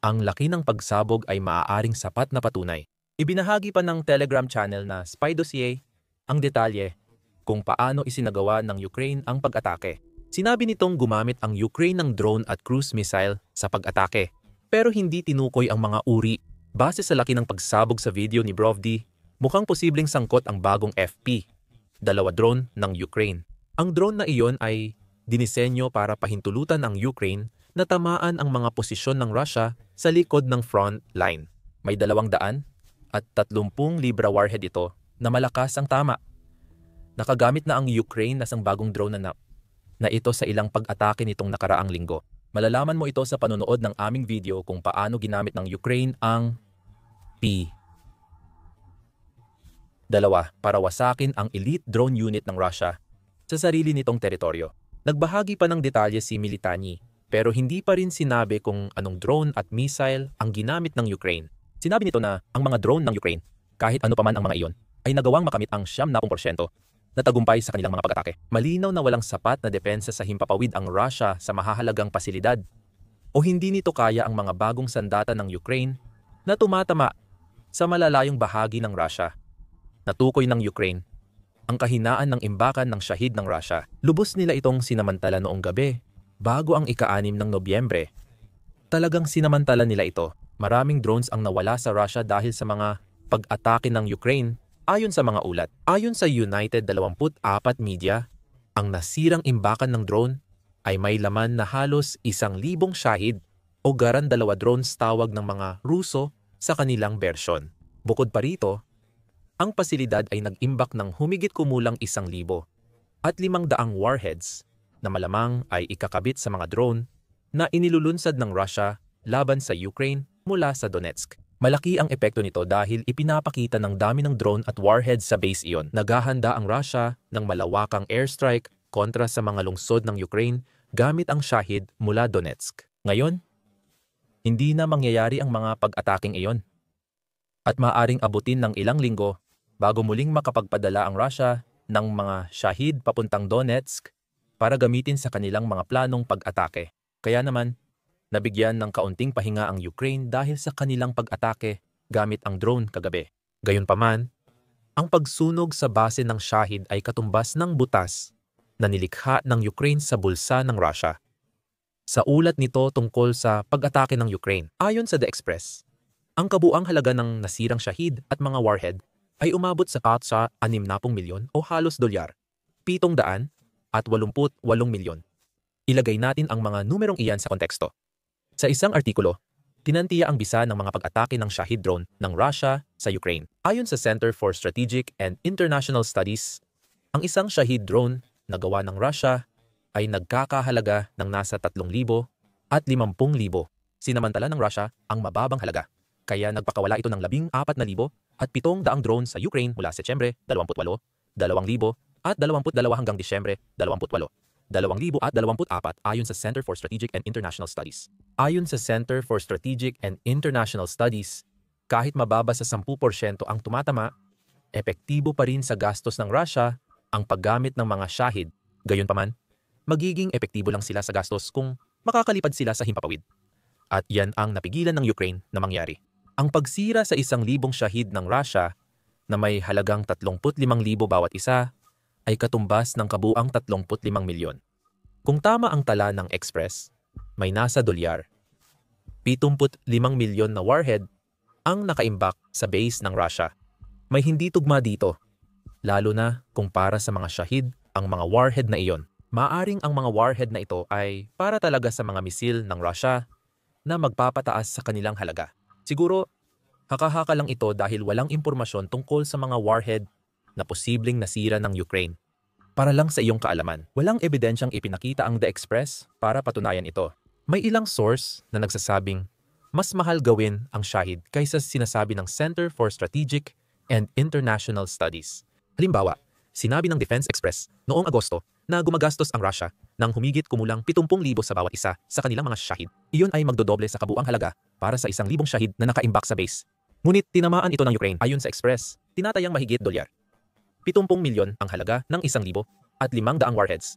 Ang laki ng pagsabog ay maaaring sapat na patunay. Ibinahagi pa ng Telegram channel na Spy Dossier ang detalye kung paano isinagawa ng Ukraine ang pag-atake. Sinabi nitong gumamit ang Ukraine ng drone at cruise missile sa pag-atake, pero hindi tinukoy ang mga uri. Base sa laki ng pagsabog sa video ni Brovdi, mukhang posibleng sangkot ang bagong FP, 2 drone ng Ukraine. Ang drone na iyon ay dinisenyo para pahintulutan ang Ukraine na tamaan ang mga posisyon ng Russia sa likod ng front line. May 200 at 30 libra warhead ito na malakas ang tama. Nakagamit na ang Ukraine ng bagong drone na ito sa ilang pag-atake nitong nakaraang linggo. Malalaman mo ito sa panonood ng aming video kung paano ginamit ng Ukraine ang P-2 para wasakin ang elite drone unit ng Russia sa sarili nitong teritoryo. Nagbahagi pa ng detalye si Militani, pero hindi pa rin sinabi kung anong drone at missile ang ginamit ng Ukraine. Sinabi nito na ang mga drone ng Ukraine, kahit ano pa man ang mga iyon, ay nagawang makamit ang 70% na tagumpay sa kanilang mga pag-atake. Malinaw na walang sapat na depensa sa himpapawid ang Russia sa mahahalagang pasilidad, o hindi nito kaya ang mga bagong sandata ng Ukraine na tumatama sa malalayong bahagi ng Russia. Natukoy ng Ukraine ang kahinaan ng imbakan ng Shahid ng Russia. Lubos nila itong sinamantala noong gabi bago ang ika-6 ng Nobyembre. Talagang sinamantala nila ito. Maraming drones ang nawala sa Russia dahil sa mga pag-atake ng Ukraine ayon sa mga ulat. Ayon sa United 24 Media, ang nasirang imbakan ng drone ay may laman na halos 1,000 Shahid o garan 2 drones tawag ng mga Ruso sa kanilang bersyon. Bukod pa rito, ang pasilidad ay nag-imbak ng humigit kumulang 1,000 at 500 warheads na malamang ay ikakabit sa mga drone na inilulunsad ng Russia laban sa Ukraine mula sa Donetsk. Malaki ang epekto nito dahil ipinapakita ng dami ng drone at warheads sa base iyon. Naghahanda ang Russia ng malawakang airstrike kontra sa mga lungsod ng Ukraine gamit ang Shahid mula Donetsk. Ngayon, hindi na mangyayari ang mga pag-ataking iyon. At maaaring abutin ng ilang linggo bago muling makapagpadala ang Russia ng mga Shahid papuntang Donetsk para gamitin sa kanilang mga planong pag-atake. Kaya naman, nabigyan ng kaunting pahinga ang Ukraine dahil sa kanilang pag-atake gamit ang drone kagabi. Gayunpaman, ang pagsunog sa base ng Shahid ay katumbas ng butas na nilikha ng Ukraine sa bulsa ng Russia. Sa ulat nito tungkol sa pag-atake ng Ukraine, ayon sa The Express, ang kabuang halaga ng nasirang Shahid at mga warhead ay umabot sa 60 milyon o halos $788 milyon. Ilagay natin ang mga numerong iyan sa konteksto. Sa isang artikulo, tinantiya ang bisa ng mga pag-atake ng Shahid drone ng Russia sa Ukraine. Ayon sa Center for Strategic and International Studies, ang isang Shahid drone na gawa ng Russia ay nagkakahalaga ng nasa 3,000 at 50,000. Sinamantala ng Russia ang mababang halaga, kaya nagpakawala ito ng 14,700 drone sa Ukraine mula Setyembre 28, 2000 at 22 hanggang Disyembre 28, 2024 ayon sa Center for Strategic and International Studies. Ayon sa Center for Strategic and International Studies, kahit mababa sa 10% ang tumatama, epektibo pa rin sa gastos ng Russia ang paggamit ng mga Shahid. Gayunpaman, magiging epektibo lang sila sa gastos kung makakalipad sila sa himpapawid. At yan ang napigilan ng Ukraine na mangyari. Ang pagsira sa 1,000 Shahid ng Russia na may halagang 35,000 bawat isa ay katumbas ng kabuang 35 milyon. Kung tama ang tala ng Express, may nasa dolyar 75 milyon na warhead ang nakaimbak sa base ng Russia. May hindi tugma dito, lalo na kung para sa mga Shahid ang mga warhead na iyon. Maaring ang mga warhead na ito ay para talaga sa mga misil ng Russia na magpapataas sa kanilang halaga. Siguro, haka-haka lang ito dahil walang impormasyon tungkol sa mga warhead na posibleng nasira ng Ukraine. Para lang sa iyong kaalaman, walang ebidensyang ipinakita ang The Express para patunayan ito. May ilang source na nagsasabing mas mahal gawin ang Shahid kaysa sinasabi ng Center for Strategic and International Studies. Halimbawa, sinabi ng Defense Express noong Agosto na gumagastos ang Russia ng humigit kumulang 70,000 sa bawat isa sa kanilang mga Shahid. Iyon ay magdodoble sa kabuang halaga para sa 1,000 Shahid na nakaimbak sa base. Ngunit tinamaan ito ng Ukraine. Ayon sa Express, tinatayang mahigit dolyar 70 milyon ang halaga ng 1,500 warheads.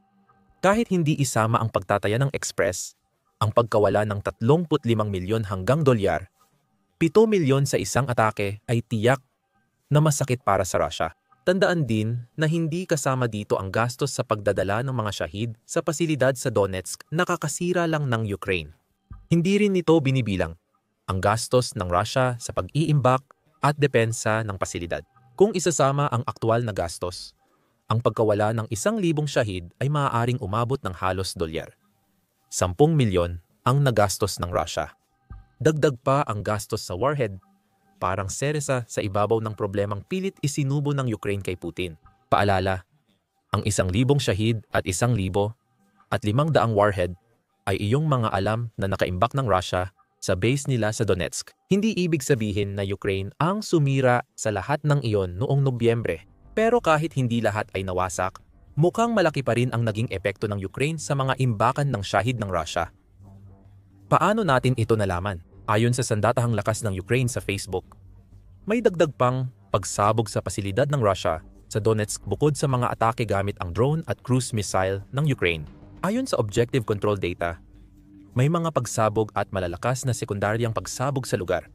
Kahit hindi isama ang pagtataya ng Express, ang pagkawala ng 35 milyon hanggang dolyar, 7 milyon sa isang atake ay tiyak na masakit para sa Russia. Tandaan din na hindi kasama dito ang gastos sa pagdadala ng mga Shahid sa pasilidad sa Donetsk na kakasira lang ng Ukraine. Hindi rin nito binibilang ang gastos ng Russia sa pag-iimbak at depensa ng pasilidad. Kung isasama ang aktual na gastos, ang pagkawala ng 1,000 Shahid ay maaaring umabot ng halos dolyar 10 milyon ang nagastos ng Russia. Dagdag pa ang gastos sa warhead, parang seresa sa ibabaw ng problemang pilit isinubo ng Ukraine kay Putin. Paalala, ang 1,000 Shahid at 1,500 warhead ay iyong mga alam na nakaimbak ng Russia sa base nila sa Donetsk. Hindi ibig sabihin na Ukraine ang sumira sa lahat ng iyon noong Nobyembre. Pero kahit hindi lahat ay nawasak, mukhang malaki pa rin ang naging epekto ng Ukraine sa mga imbakan ng Shahid ng Russia. Paano natin ito nalaman? Ayon sa sandatahang lakas ng Ukraine sa Facebook, may dagdag pang pagsabog sa pasilidad ng Russia sa Donetsk bukod sa mga atake gamit ang drone at cruise missile ng Ukraine. Ayon sa objective control data, may mga pagsabog at malalakas na sekundaryang pagsabog sa lugar.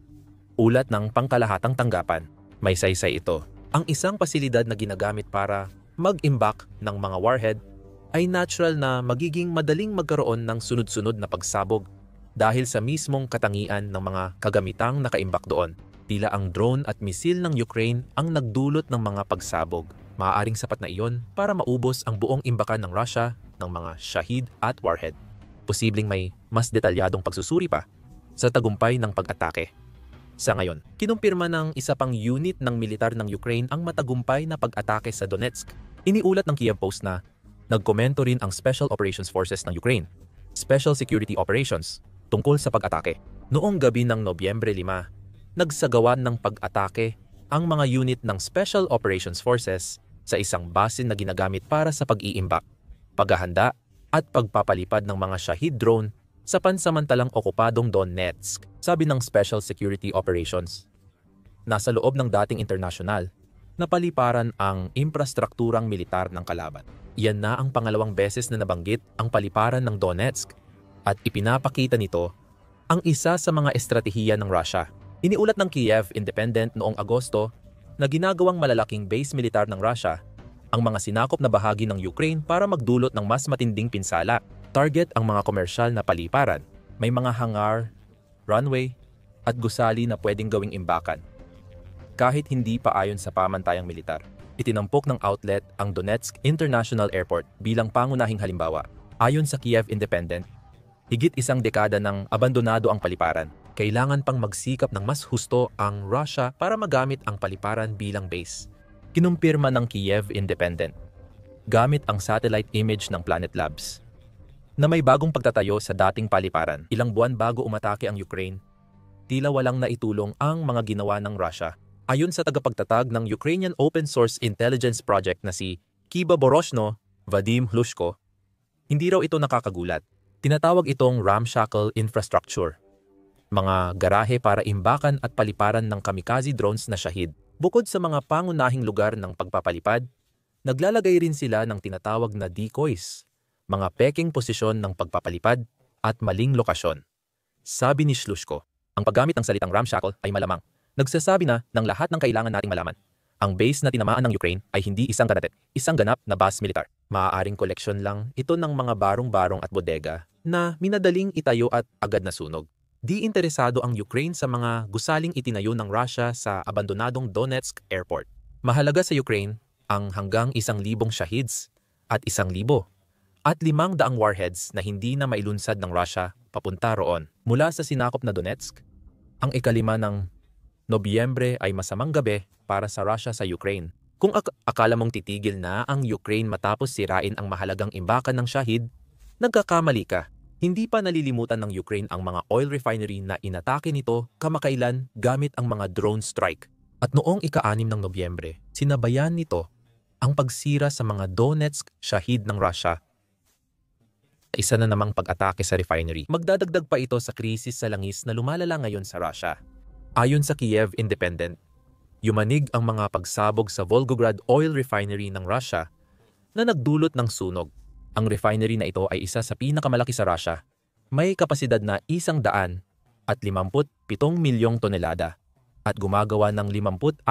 Ulat ng pangkalahatang tanggapan, may saysay ito. Ang isang pasilidad na ginagamit para mag-imbak ng mga warhead ay natural na magiging madaling magkaroon ng sunod-sunod na pagsabog dahil sa mismong katangian ng mga kagamitang nakaimbak doon. Tila ang drone at misil ng Ukraine ang nagdulot ng mga pagsabog. Maaaring sapat na iyon para maubos ang buong imbakan ng Russia ng mga Shahid at warhead. Posibleng may mas detalyadong pagsusuri pa sa tagumpay ng pag-atake. Sa ngayon, kinumpirma ng isa pang unit ng militar ng Ukraine ang matagumpay na pag-atake sa Donetsk. Iniulat ng Kiev Post na nagkomento rin ang Special Operations Forces ng Ukraine, Special Security Operations, tungkol sa pag-atake. Noong gabi ng Nobyembre 5, nagsagawan ng pag-atake ang mga unit ng Special Operations Forces sa isang base na ginagamit para sa pag-iimbak, paghahanda at pagpapalipad ng mga Shahid drone sa pansamantalang okupadong Donetsk, sabi ng Special Security Operations. Nasa loob ng dating internasyonal na paliparan ang infrastrukturang militar ng kalaban. Iyan na ang pangalawang beses na nabanggit ang paliparan ng Donetsk at ipinapakita nito ang isa sa mga estratehiya ng Russia. Iniulat ng Kiev Independent noong Agosto na ginagawang malalaking base militar ng Russia ang mga sinakop na bahagi ng Ukraine para magdulot ng mas matinding pinsala. Target ang mga komersyal na paliparan, may mga hangar, runway, at gusali na pwedeng gawing imbakan. Kahit hindi pa ayon sa pamantayang militar, itinampok ng outlet ang Donetsk International Airport bilang pangunahing halimbawa. Ayon sa Kiev Independent, higit isang dekada nang abandonado ang paliparan. Kailangan pang magsikap ng mas husto ang Russia para magamit ang paliparan bilang base. Kinumpirma ng Kiev Independent, gamit ang satellite image ng Planet Labs, na may bagong pagtatayo sa dating paliparan. Ilang buwan bago umatake ang Ukraine, tila walang naitulong ang mga ginawa ng Russia. Ayon sa tagapagtatag ng Ukrainian Open Source Intelligence Project na si Kiba Boroshno, Vadim Hlushko, hindi raw ito nakakagulat. Tinatawag itong ramshackle infrastructure, mga garahe para imbakan at paliparan ng kamikaze drones na Shahid. Bukod sa mga pangunahing lugar ng pagpapalipad, naglalagay rin sila ng tinatawag na decoys, mga peking posisyon ng pagpapalipad at maling lokasyon. Sabi ni Shlushko, ang paggamit ng salitang ramshackle ay malamang nagsasabi na ng lahat ng kailangan nating malaman. Ang base na tinamaan ng Ukraine ay hindi isang ganap na base militar. Maaaring koleksyon lang ito ng mga barong-barong at bodega na minadaling itayo at agad na sunog. Di interesado ang Ukraine sa mga gusaling itinayo ng Russia sa abandonadong Donetsk Airport. Mahalaga sa Ukraine ang hanggang 1,000 Shahids at 1,000 at 500 warheads na hindi na mailunsad ng Russia papunta roon. Mula sa sinakop na Donetsk, ang ika-5 ng Nobyembre ay masamang gabi para sa Russia sa Ukraine. Kung akala mong titigil na ang Ukraine matapos sirain ang mahalagang imbakan ng Shahid, nagkakamali ka. Hindi pa nalilimutan ng Ukraine ang mga oil refinery na inatake nito kamakailan gamit ang mga drone strike. At noong ika-6 ng Nobyembre, sinabayan nito ang pagsira sa mga Donetsk Shahid ng Russia. Isa na namang pag-atake sa refinery. Magdadagdag pa ito sa krisis sa langis na lumalala ngayon sa Russia. Ayon sa Kiev Independent, yumanig ang mga pagsabog sa Volgograd Oil Refinery ng Russia na nagdulot ng sunog. Ang refinery na ito ay isa sa pinakamalaki sa Russia. May kapasidad na 157 milyong tonelada at gumagawa ng 56%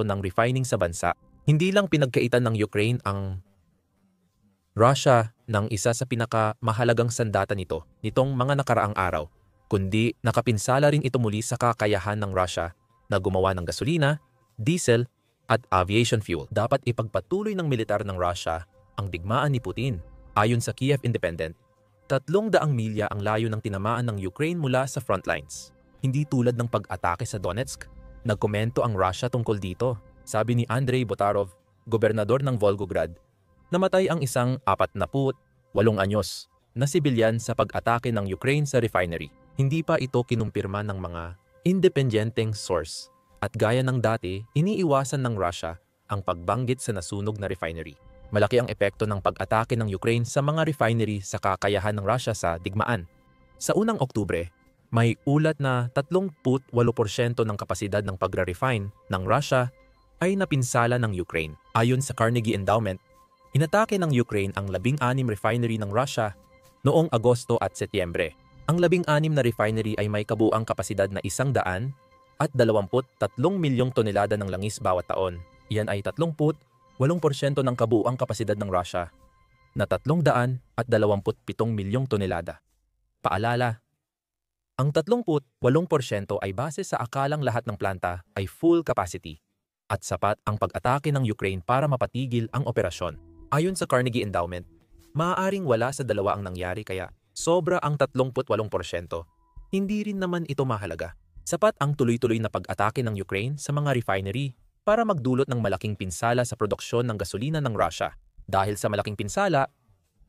ng refining sa bansa. Hindi lang pinagkaitan ng Ukraine ang Russia ng isa sa pinakamahalagang sandata nitong mga nakaraang araw, kundi nakapinsala rin ito muli sa kakayahan ng Russia na gumawa ng gasolina, diesel at aviation fuel. Dapat ipagpatuloy ng militar ng Russia ang digmaan ni Putin. Ayon sa Kiev Independent, 300 milya ang layo ng tinamaan ng Ukraine mula sa frontlines. Hindi tulad ng pag-atake sa Donetsk. Nagkomento ang Russia tungkol dito. Sabi ni Andrei Botarov, gobernador ng Volgograd, namatay ang isang 48 anyos na sibilyan sa pag-atake ng Ukraine sa refinery. Hindi pa ito kinumpirma ng mga independenteng source at gaya ng dati, iniiwasan ng Russia ang pagbanggit sa nasunog na refinery. Malaki ang epekto ng pag-atake ng Ukraine sa mga refinery sa kakayahan ng Russia sa digmaan. Sa unang Oktubre, may ulat na 38% ng kapasidad ng pagre-refine ng Russia ay napinsala ng Ukraine. Ayon sa Carnegie Endowment, inatake ng Ukraine ang 16 refinery ng Russia noong Agosto at Setyembre. Ang 16 na refinery ay may kabuuang kapasidad na 123 milyong tonelada ng langis bawat taon. Iyan ay 38% ng kabuuang kapasidad ng Russia na 327 milyong tonelada. Paalala, ang 38% ay base sa akalang lahat ng planta ay full capacity at sapat ang pag-atake ng Ukraine para mapatigil ang operasyon. Ayon sa Carnegie Endowment, maaaring wala sa dalawa ang nangyari kaya sobra ang 38%. Hindi rin naman ito mahalaga. Sapat ang tuloy-tuloy na pag-atake ng Ukraine sa mga refinery para magdulot ng malaking pinsala sa produksyon ng gasolina ng Russia. Dahil sa malaking pinsala,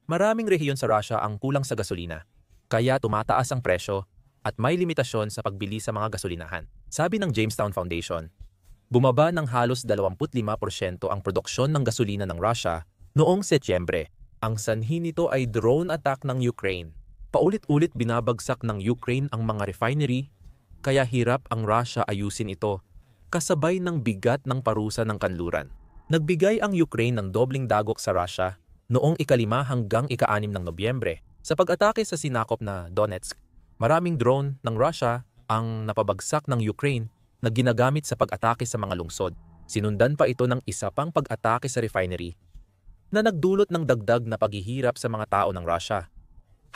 maraming rehiyon sa Russia ang kulang sa gasolina, kaya tumataas ang presyo at may limitasyon sa pagbili sa mga gasolinahan. Sabi ng Jamestown Foundation, bumaba ng halos 25% ang produksyon ng gasolina ng Russia noong Setyembre. Ang sanhi nito ay drone attack ng Ukraine. Paulit-ulit binabagsak ng Ukraine ang mga refinery, kaya hirap ang Russia ayusin ito, kasabay ng bigat ng parusa ng kanluran. Nagbigay ang Ukraine ng dobling dagok sa Russia noong ika-5 hanggang ika-6 ng Nobyembre. Sa pag-atake sa sinakop na Donetsk, maraming drone ng Russia ang napabagsak ng Ukraine na ginagamit sa pag-atake sa mga lungsod. Sinundan pa ito ng isa pang pag-atake sa refinery na nagdulot ng dagdag na paghihirap sa mga tao ng Russia,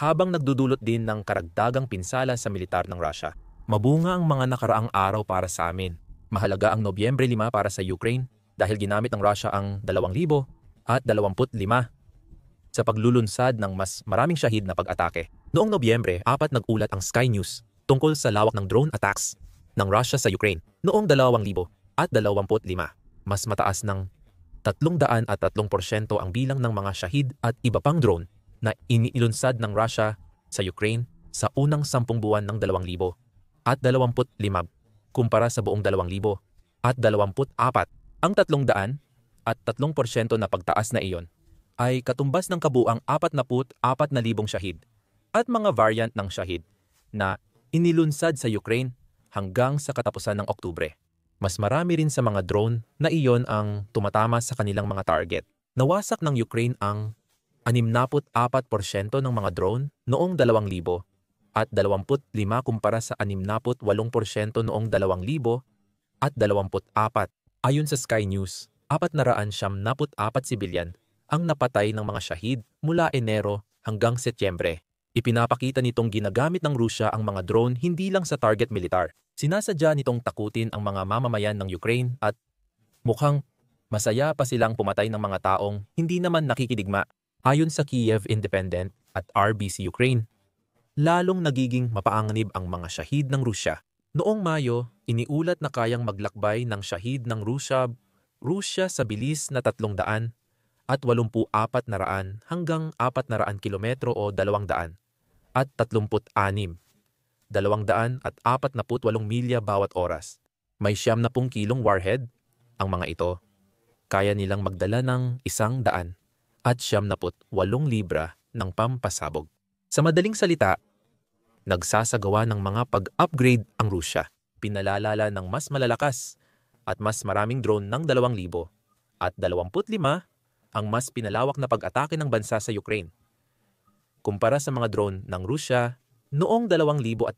habang nagdudulot din ng karagdagang pinsala sa militar ng Russia. Mabunga ang mga nakaraang araw para sa amin. Mahalaga ang Nobyembre 5 para sa Ukraine dahil ginamit ng Russia ang 2,025 sa paglulunsad ng mas maraming Shahid na pag-atake. Noong Nobyembre 4 nagulat ang Sky News tungkol sa lawak ng drone attacks ng Russia sa Ukraine noong 2025. Mas mataas ng 303% ang bilang ng mga Shahid at iba pang drone na inilunsad ng Russia sa Ukraine sa unang 10 buwan ng 2025 kumpara sa buong 2024. Ang 303% na pagtaas na iyon ay katumbas ng kabuang 44,000 shahid at mga variant ng shahid na inilunsad sa Ukraine hanggang sa katapusan ng Oktubre. Mas marami rin sa mga drone na iyon ang tumatama sa kanilang mga target. Nawasak ng Ukraine ang 64% ng mga drone noong 2000 at 25 kumpara sa 68% noong 2024. Ayon sa Sky News, 474 sibilyan ang napatay ng mga shahid mula Enero hanggang Setyembre. Ipinapakita nitong ginagamit ng Rusya ang mga drone hindi lang sa target militar. Sinasadya nitong takutin ang mga mamamayan ng Ukraine at mukhang masaya pa silang pumatay ng mga taong hindi naman nakikidigma. Ayon sa Kiev Independent at RBC Ukraine, lalong nagiging mapaanganib ang mga shahid ng Rusya. Noong Mayo, iniulat na kayang maglakbay ng shahid ng Rusya sa bilis na 300 at 84 hanggang 400 kilometro o 200 at 36, 248 milya bawat oras. May 70 kilong warhead. Ang mga ito, kaya nilang magdala ng 100 at 78 libra ng pampasabog. Sa madaling salita, nagsasagawa ng mga pag-upgrade ang Rusya. Pinalalala ng mas malalakas at mas maraming drone ng 2,000 at 25 ang mas pinalawak na pag-atake ng bansa sa Ukraine. Kumpara sa mga drone ng Rusya noong 2024.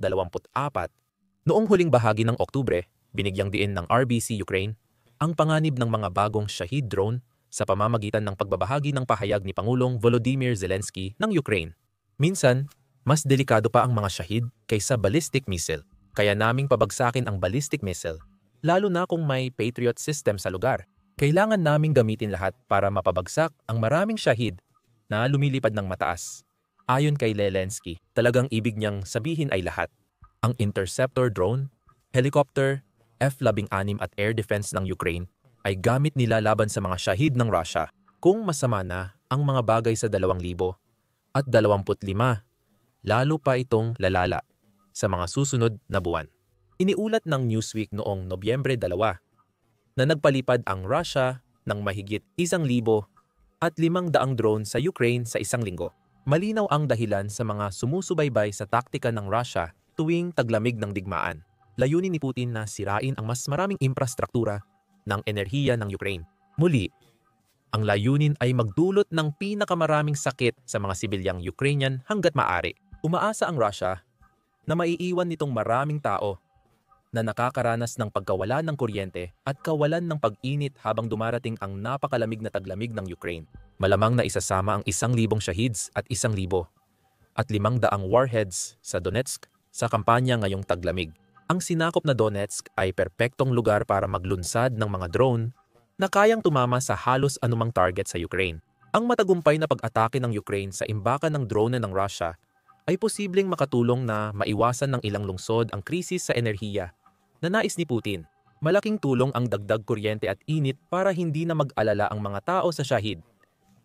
Noong huling bahagi ng Oktubre, binigyang diin ng RBC Ukraine ang panganib ng mga bagong Shahid drone sa pamamagitan ng pagbabahagi ng pahayag ni Pangulong Volodymyr Zelensky ng Ukraine. Minsan, mas delikado pa ang mga Shahid kaysa ballistic missile. Kaya naming pabagsakin ang ballistic missile, lalo na kung may Patriot system sa lugar. Kailangan naming gamitin lahat para mapabagsak ang maraming Shahid na lumilipad ng mataas. Ayon kay Zelensky, talagang ibig niyang sabihin ay lahat. Ang interceptor drone, helicopter, F-16 at air defense ng Ukraine ay gamit nila laban sa mga Shahid ng Russia. Kung masama na ang mga bagay sa 2025, lalo pa itong lalala sa mga susunod na buwan. Iniulat ng Newsweek noong Nobyembre 2 na nagpalipad ang Russia ng mahigit 1,500 drone sa Ukraine sa isang linggo. Malinaw ang dahilan sa mga sumusubaybay sa taktika ng Russia tuwing taglamig ng digmaan. Layunin ni Putin na sirain ang mas maraming infrastruktura ng enerhiya ng Ukraine. Muli, ang layunin ay magdulot ng pinakamaraming sakit sa mga sibilyang Ukrainian hanggat maaari. Umaasa ang Russia na maiiwan nitong maraming tao na nakakaranas ng pagkawala ng kuryente at kawalan ng pag-init habang dumarating ang napakalamig na taglamig ng Ukraine. Malamang na isasama ang 1,000 shahids at 1,500 warheads sa Donetsk sa kampanya ngayong taglamig. Ang sinakop na Donetsk ay perpektong lugar para maglunsad ng mga drone na kayang tumama sa halos anumang target sa Ukraine. Ang matagumpay na pag-atake ng Ukraine sa imbakan ng drone ng Russia ay posibleng makatulong na maiwasan ng ilang lungsod ang krisis sa enerhiya na nais ni Putin. Malaking tulong ang dagdag kuryente at init para hindi na mag-alala ang mga tao sa Shahid.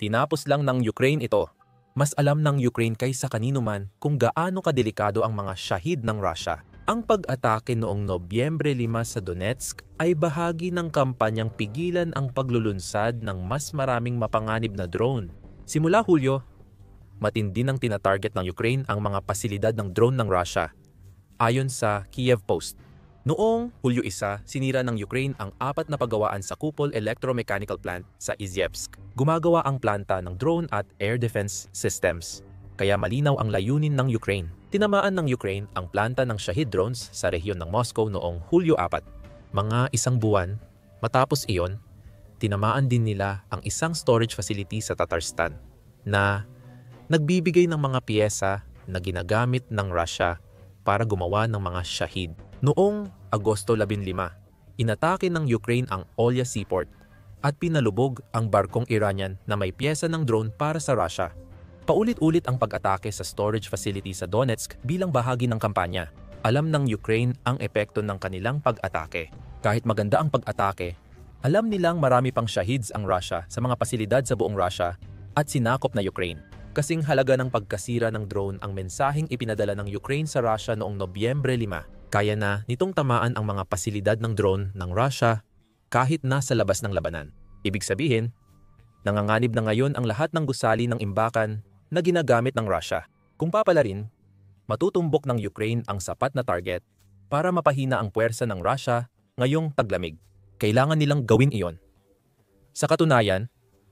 Tinapos lang ng Ukraine ito. Mas alam ng Ukraine kaysa kanino man kung gaano kadelikado ang mga Shahid ng Russia. Ang pag-atake noong Nobyembre 5 sa Donetsk ay bahagi ng kampanyang pigilan ang paglulunsad ng mas maraming mapanganib na drone. Simula Hulyo, matindi nang tinatarget ng Ukraine ang mga pasilidad ng drone ng Russia. Ayon sa Kiev Post, noong Hulyo 1, sinira ng Ukraine ang 4 na paggawaan sa Kupol Electromechanical Plant sa Izyevsk. Gumagawa ang planta ng drone at air defense systems, kaya malinaw ang layunin ng Ukraine. Tinamaan ng Ukraine ang planta ng Shahid drones sa rehiyon ng Moscow noong Hulyo 4. Mga isang buwan matapos iyon, tinamaan din nila ang isang storage facility sa Tatarstan na nagbibigay ng mga piyesa na ginagamit ng Russia para gumawa ng mga Shahid. Noong Agosto 15, inatake ng Ukraine ang Olya Seaport at pinalubog ang barkong Iranian na may piyesa ng drone para sa Russia. Paulit-ulit ang pag-atake sa storage facility sa Donetsk bilang bahagi ng kampanya. Alam ng Ukraine ang epekto ng kanilang pag-atake. Kahit maganda ang pag-atake, alam nilang marami pang shahids ang Russia sa mga pasilidad sa buong Russia at sinakop na Ukraine. Kasing halaga ng pagkasira ng drone ang mensaheng ipinadala ng Ukraine sa Russia noong Nobyembre 5. Kaya na nitong tamaan ang mga pasilidad ng drone ng Russia kahit nasa labas ng labanan. Ibig sabihin, nanganganib na ngayon ang lahat ng gusali ng imbakan na ginagamit ng Russia. Kung papalarin, matutumbok ng Ukraine ang sapat na target para mapahina ang puwersa ng Russia ngayong taglamig. Kailangan nilang gawin iyon. Sa katunayan,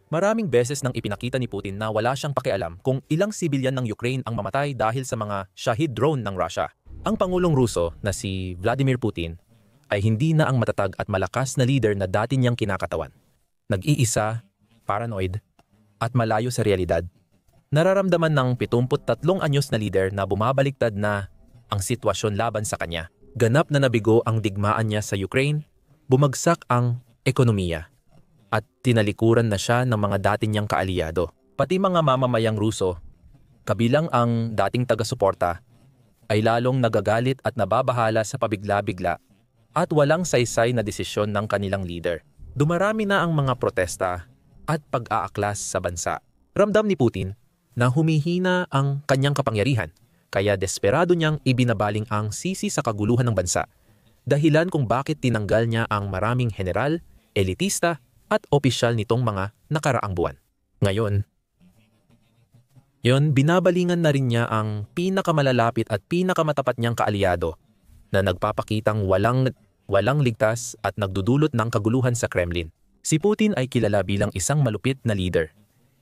maraming beses nang ipinakita ni Putin na wala siyang pakialam kung ilang sibilyan ng Ukraine ang mamatay dahil sa mga Shahid drone ng Russia. Ang Pangulong Ruso na si Vladimir Putin ay hindi na ang matatag at malakas na leader na dati niyang kinakatawan. Nag-iisa, paranoid, at malayo sa realidad. Nararamdaman ng 73 anyos na leader na bumabaliktad na ang sitwasyon laban sa kanya. Ganap na nabigo ang digmaan niya sa Ukraine, bumagsak ang ekonomiya, at tinalikuran na siya ng mga dati niyang kaalyado. Pati mga mamamayang Ruso, kabilang ang dating taga-suporta, ay lalong nagagalit at nababahala sa pabigla-bigla at walang saysay na desisyon ng kanilang leader. Dumarami na ang mga protesta at pag-aaklas sa bansa. Ramdam ni Putin na humihina ang kanyang kapangyarihan, kaya desperado niyang ibinabaling ang sisi sa kaguluhan ng bansa. Dahilan kung bakit tinanggal niya ang maraming general, elitista at opisyal nitong mga nakaraang buwan. Ngayon, binabalingan na rin niya ang pinakamalalapit at pinakamatapat niyang kaalyado na nagpapakitang walang ligtas at nagdudulot ng kaguluhan sa Kremlin. Si Putin ay kilala bilang isang malupit na leader.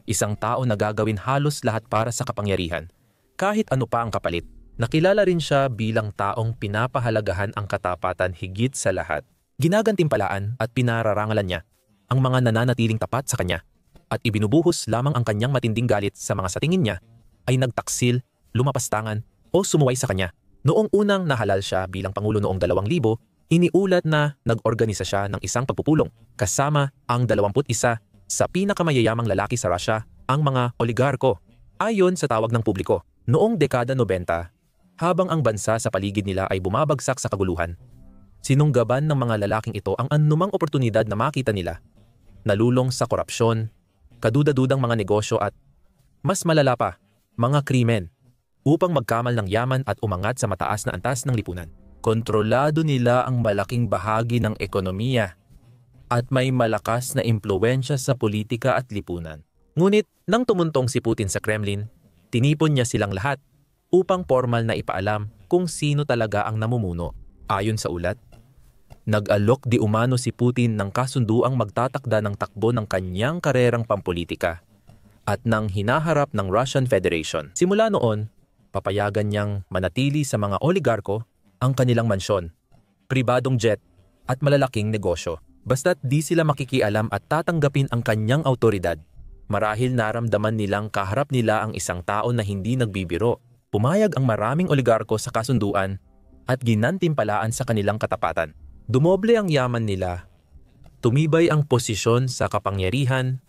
Isang tao na gagawin halos lahat para sa kapangyarihan, kahit ano pa ang kapalit. Nakilala rin siya bilang taong pinapahalagahan ang katapatan higit sa lahat. Ginagantimpalaan at pinararangalan niya ang mga nananatiling tapat sa kanya at ibinubuhos lamang ang kanyang matinding galit sa mga sa tingin niya ay nagtaksil, lumapastangan o sumuway sa kanya. Noong unang nahalal siya bilang Pangulo noong 2000, iniulat na nag-organisa siya ng isang pagpupulong kasama ang 21 sa pinakamayayamang lalaki sa Russia, ang mga oligarko. Ayon sa tawag ng publiko, noong dekada 90, habang ang bansa sa paligid nila ay bumabagsak sa kaguluhan, sinunggaban ng mga lalaking ito ang anumang oportunidad na makita nila. Nalulong sa korupsyon, kaduda-dudang mga negosyo at, mas malala pa, mga krimen, upang magkamal ng yaman at umangat sa mataas na antas ng lipunan. Kontrolado nila ang malaking bahagi ng ekonomiya at may malakas na impluwensya sa politika at lipunan. Ngunit nang tumuntong si Putin sa Kremlin, tinipon niya silang lahat upang formal na ipaalam kung sino talaga ang namumuno. Ayon sa ulat, nag-alok di umano si Putin ng kasunduang magtatakda ng takbo ng kanyang karerang pampolitika at nang hinaharap ng Russian Federation. Simula noon, papayagan niyang manatili sa mga oligarko ang kanilang mansyon, pribadong jet at malalaking negosyo. Basta't di sila makikialam at tatanggapin ang kanyang autoridad. Marahil naramdaman nilang kaharap nila ang isang tao na hindi nagbibiro. Pumayag ang maraming oligarko sa kasunduan at ginantimpalaan sa kanilang katapatan. Dumoble ang yaman nila, tumibay ang posisyon sa kapangyarihan,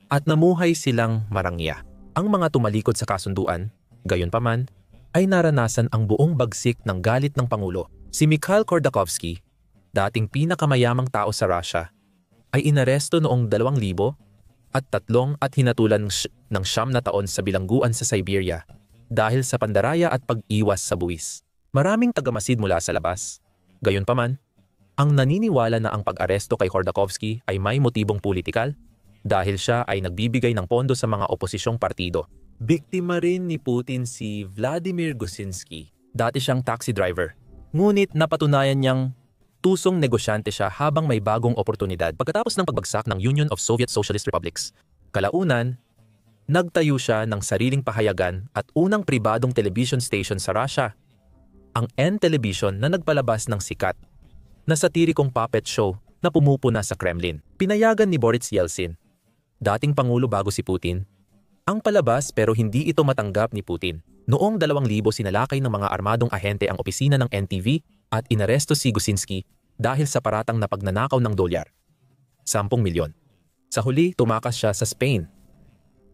at namuhay silang marangya. Ang mga tumalikod sa kasunduan, gayunpaman, ay naranasan ang buong bagsik ng galit ng Pangulo. Si Mikhail Khodorkovsky, dating pinakamayamang tao sa Russia, ay inaresto noong 2003 at hinatulan ng 9 na taon sa bilangguan sa Siberia dahil sa pandaraya at pag-iwas sa buwis. Maraming tagamasid mula sa labas. Gayunpaman, ang naniniwala na ang pag-aresto kay Khodorkovsky ay may motibong politikal dahil siya ay nagbibigay ng pondo sa mga oposisyong partido. Biktima rin ni Putin si Vladimir Gusinsky. Dati siyang taxi driver. Ngunit napatunayan niyang tusong negosyante siya habang may bagong oportunidad pagkatapos ng pagbagsak ng Union of Soviet Socialist Republics. Kalaunan, nagtayo siya ng sariling pahayagan at unang pribadong television station sa Russia, ang N-Television, na nagpalabas ng sikat na satirikong puppet show na pumupuna sa Kremlin. Pinayagan ni Boris Yeltsin, dating Pangulo bago si Putin, ang palabas pero hindi ito matanggap ni Putin. Noong 2000 sinalakay ng mga armadong ahente ang opisina ng NTV at inaresto si Gusinsky dahil sa paratang na pagnanakaw ng dolyar, 10 milyon. Sa huli, tumakas siya sa Spain.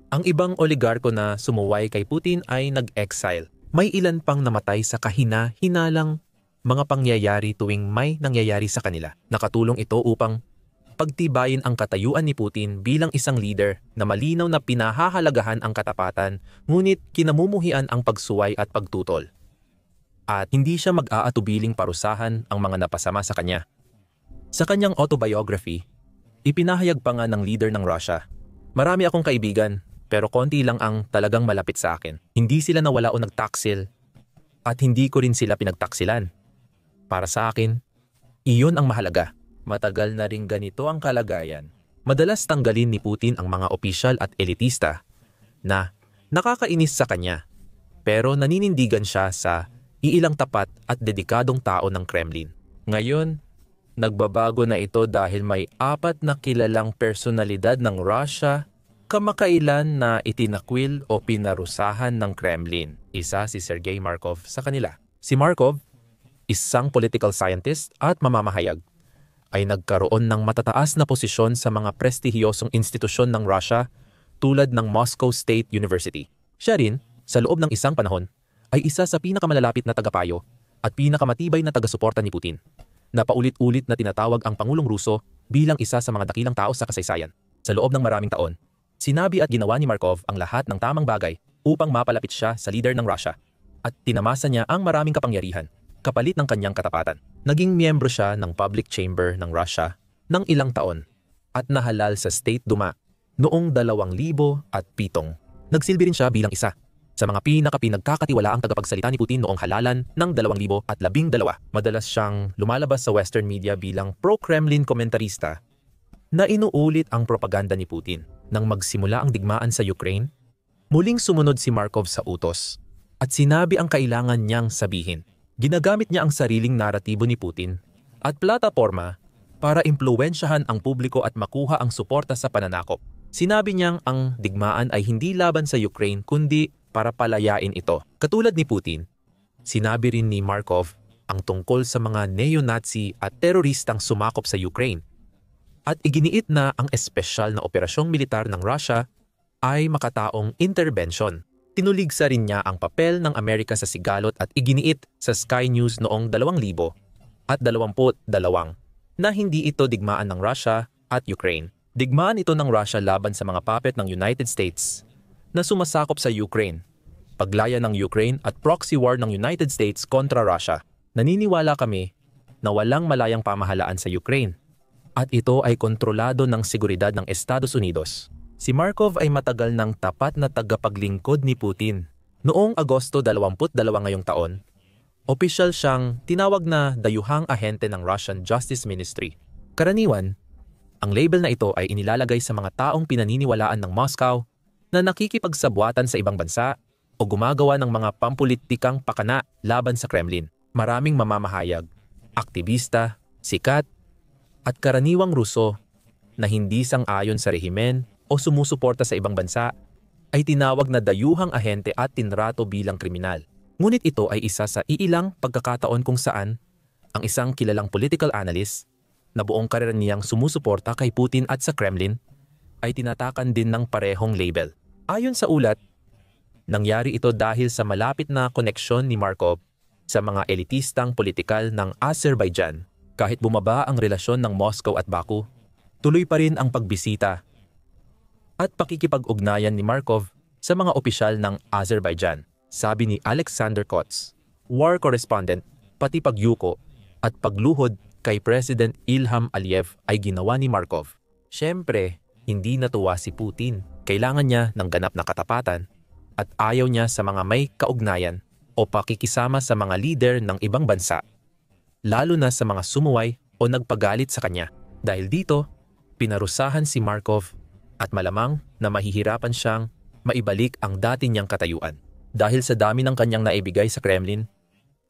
Ang ibang oligarko na sumuway kay Putin ay nag-exile. May ilan pang namatay sa kahina-hinalang mga pangyayari tuwing may nangyayari sa kanila. Nakatulong ito upang pagtibayin ang katayuan ni Putin bilang isang leader na malinaw na pinahahalagahan ang katapatan ngunit kinamumuhian ang pagsuway at pagtutol. At hindi siya mag-aatubiling parusahan ang mga napasama sa kanya. Sa kanyang autobiography, ipinahayag pa nga ng leader ng Russia, "Marami akong kaibigan pero konti lang ang talagang malapit sa akin. Hindi sila nawala o nagtaksil at hindi ko rin sila pinagtaksilan. Para sa akin, iyon ang mahalaga." Matagal na ring ganito ang kalagayan. Madalas tanggalin ni Putin ang mga opisyal at elitista na nakakainis sa kanya, pero naninindigan siya sa iilang tapat at dedikadong tao ng Kremlin. Ngayon, nagbabago na ito dahil may 4 na kilalang personalidad ng Russia kamakailan na itinakwil o pinarusahan ng Kremlin. Isa si Sergei Markov sa kanila. Si Markov, isang political scientist at mamamahayag, ay nagkaroon ng matataas na posisyon sa mga prestihiyosong institusyon ng Russia tulad ng Moscow State University. Siya rin, sa loob ng isang panahon, ay isa sa pinakamalalapit na tagapayo at pinakamatibay na taga-suporta ni Putin, na paulit-ulit na tinatawag ang Pangulong Ruso bilang isa sa mga dakilang tao sa kasaysayan. Sa loob ng maraming taon, sinabi at ginawa ni Markov ang lahat ng tamang bagay upang mapalapit siya sa leader ng Russia at tinamasa niya ang maraming kapangyarihan kapalit ng kanyang katapatan. Naging miyembro siya ng public chamber ng Russia ng ilang taon at nahalal sa State Duma noong 2007. Nagsilbi rin siya bilang isa sa mga pinagkakatiwalaang tagapagsalita ni Putin noong halalan ng 2012. Madalas siyang lumalabas sa Western media bilang pro-Kremlin komentarista na inuulit ang propaganda ni Putin. Nang magsimula ang digmaan sa Ukraine, muling sumunod si Markov sa utos at sinabi ang kailangan niyang sabihin. Ginagamit niya ang sariling naratibo ni Putin at plataporma para impluwensyahan ang publiko at makuha ang suporta sa pananakop. Sinabi niyang ang digmaan ay hindi laban sa Ukraine kundi para palayain ito. Katulad ni Putin, sinabi rin ni Markov ang tungkol sa mga neo-Nazi at teroristang sumakop sa Ukraine at iginiit na ang espesyal na operasyong militar ng Russia ay makataong intervention. Tinuligsa rin niya ang papel ng Amerika sa sigalot at iginiit sa Sky News noong 2022 na hindi ito digmaan ng Russia at Ukraine. Digmaan ito ng Russia laban sa mga puppet ng United States na sumasakop sa Ukraine, paglaya ng Ukraine at proxy war ng United States kontra Russia. Naniniwala kami na walang malayang pamahalaan sa Ukraine at ito ay kontrolado ng seguridad ng Estados Unidos. Si Markov ay matagal ng tapat na tagapaglingkod ni Putin. Noong Agosto 22 ngayong taon, opisyal siyang tinawag na dayuhang ahente ng Russian Justice Ministry. Karaniwan, ang label na ito ay inilalagay sa mga taong pinaniniwalaan ng Moscow na nakikipagsabwatan sa ibang bansa o gumagawa ng mga pampulitikang pakana laban sa Kremlin. Maraming mamamahayag, aktivista, sikat, at karaniwang Ruso na hindi sang-ayon sa rehimen o sumusuporta sa ibang bansa ay tinawag na dayuhang ahente at tinrato bilang kriminal. Ngunit ito ay isa sa iilang pagkakataon kung saan ang isang kilalang political analyst na buong karera niyang sumusuporta kay Putin at sa Kremlin ay tinatakan din ng parehong label. Ayon sa ulat, nangyari ito dahil sa malapit na koneksyon ni Markov sa mga elitistang politikal ng Azerbaijan. Kahit bumaba ang relasyon ng Moscow at Baku, tuloy pa rin ang pagbisita at pakikipag-ugnayan ni Markov sa mga opisyal ng Azerbaijan. Sabi ni Alexander Kots, war correspondent, pati pagyuko at pagluhod kay President Ilham Aliyev ay ginawa ni Markov. Siyempre, hindi natuwa si Putin. Kailangan niya ng ganap na katapatan at ayaw niya sa mga may kaugnayan o pakikisama sa mga lider ng ibang bansa, lalo na sa mga sumuway o nagpagalit sa kanya. Dahil dito, pinarusahan si Markov at malamang na mahihirapan siyang maibalik ang dati niyang katayuan. Dahil sa dami ng kanyang naibigay sa Kremlin,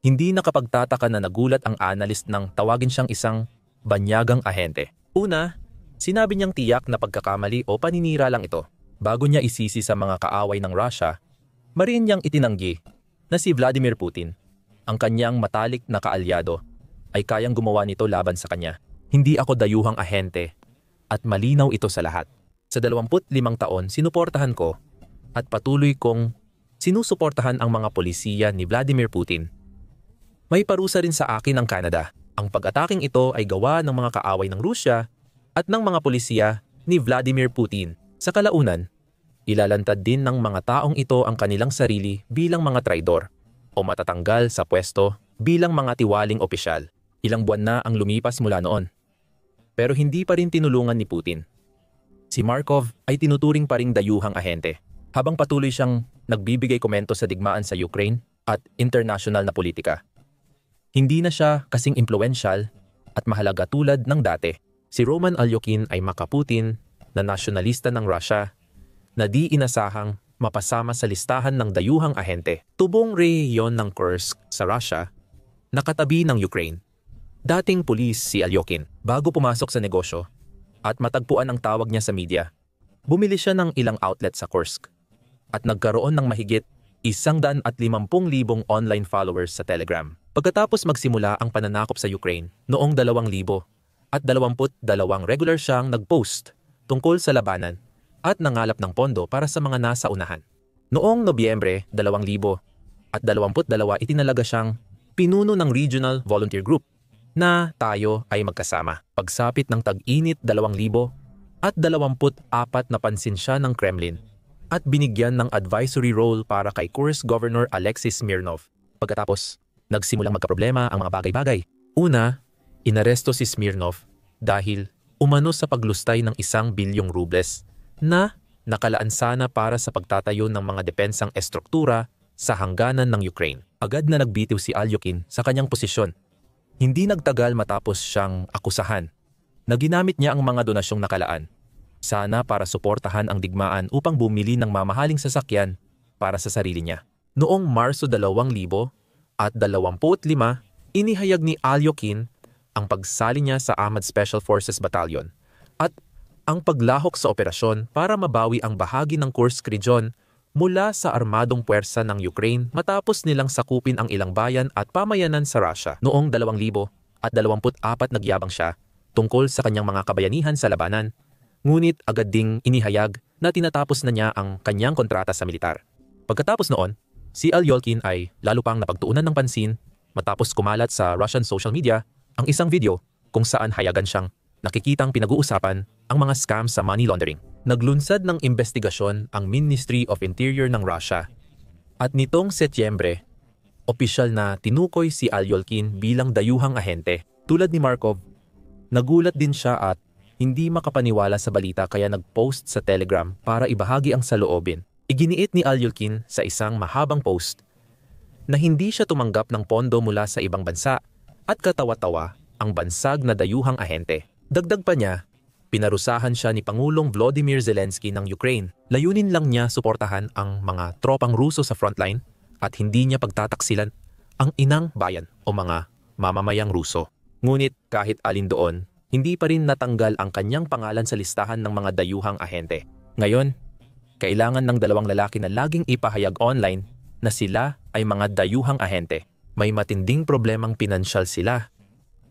hindi nakapagtataka na nagulat ang analyst nang tawagin siyang isang banyagang ahente. Una, sinabi niyang tiyak na pagkakamali o paninira lang ito. Bago niya isisi sa mga kaaway ng Russia, mariin niyang itinanggi na si Vladimir Putin, ang kanyang matalik na kaalyado, ay kayang gumawa nito laban sa kanya. Hindi ako dayuhang ahente at malinaw ito sa lahat. Sa 25 taon, sinuportahan ko at patuloy kong sinusuportahan ang mga polisiya ni Vladimir Putin. May parusa rin sa akin ang Canada. Ang pag-ataking ito ay gawa ng mga kaaway ng Rusya at ng mga pulisya ni Vladimir Putin. Sa kalaunan, ilalantad din ng mga taong ito ang kanilang sarili bilang mga traidor o matatanggal sa pwesto bilang mga tiwaling opisyal. Ilang buwan na ang lumipas mula noon. Pero hindi pa rin tinulungan ni Putin. Si Markov ay tinuturing pa ring dayuhang ahente habang patuloy siyang nagbibigay komento sa digmaan sa Ukraine at international na politika. Hindi na siya kasing impluwensyal at mahalaga tulad ng dati. Si Roman Alyoshin ay makaputin na nasyonalista ng Russia na di inasahang mapasama sa listahan ng dayuhang ahente. Tubong rehiyon ng Kursk sa Russia, nakatabi ng Ukraine. Dating pulis si Alyoshin bago pumasok sa negosyo at matagpuan ang tawag niya sa media. Bumili siya ng ilang outlet sa Kursk at nagkaroon ng mahigit 150,000 online followers sa Telegram. Pagkatapos magsimula ang pananakop sa Ukraine noong 2022, regular siyang nag-post tungkol sa labanan at nangalap ng pondo para sa mga nasa unahan. Noong Nobyembre 2022, itinalaga siyang pinuno ng Regional Volunteer Group na Tayo ay Magkasama. Pagsapit ng tag-init 2024, napansin siya ng Kremlin at binigyan ng advisory role para kay Kursk Governor Alexei Smirnov. Pagkatapos, nagsimulang magkaproblema ang mga bagay-bagay. Una, inaresto si Smirnov dahil umano sa paglustay ng 1 bilyong rubles na nakalaan sana para sa pagtatayo ng mga depensang estruktura sa hangganan ng Ukraine. Agad na nagbitiw si Alyoshin sa kanyang posisyon. Hindi nagtagal matapos siyang akusahan na ginamit niya ang mga donasyong nakalaan sana para suportahan ang digmaan upang bumili ng mamahaling sasakyan para sa sarili niya. Noong Marso 2025, inihayag ni Alyoshin ang pagsali niya sa Ahmad Special Forces Battalion at ang paglahok sa operasyon para mabawi ang bahagi ng Kursk region mula sa armadong puwersa ng Ukraine matapos nilang sakupin ang ilang bayan at pamayanan sa Russia. Noong 2024, nagyabang siya tungkol sa kanyang mga kabayanihan sa labanan, ngunit agad ding inihayag na tinatapos na niya ang kanyang kontrata sa militar. Pagkatapos noon, si Alyoshin ay lalo pang napagtuunan ng pansin matapos kumalat sa Russian social media ang isang video kung saan hayagan siyang nakikitang pinag-uusapan ang mga scams sa money laundering. Naglunsad ng investigasyon ang Ministry of Interior ng Russia at nitong Setyembre, opisyal na tinukoy si Alyoshin bilang dayuhang ahente. Tulad ni Markov, nagulat din siya at hindi makapaniwala sa balita kaya nag-post sa Telegram para ibahagi ang saloobin. Iginiit ni Alyoshin sa isang mahabang post na hindi siya tumanggap ng pondo mula sa ibang bansa at katawa-tawa ang bansag na dayuhang ahente. Dagdag pa niya, pinarusahan siya ni Pangulong Volodymyr Zelensky ng Ukraine. Layunin lang niya suportahan ang mga tropang Ruso sa frontline at hindi niya pagtataksilan ang inang bayan o mga mamamayang Ruso. Ngunit kahit alin doon, hindi pa rin natanggal ang kanyang pangalan sa listahan ng mga dayuhang ahente. Ngayon, kailangan ng dalawang lalaki na laging ipahayag online na sila ay mga dayuhang ahente. May matinding problemang pinansyal sila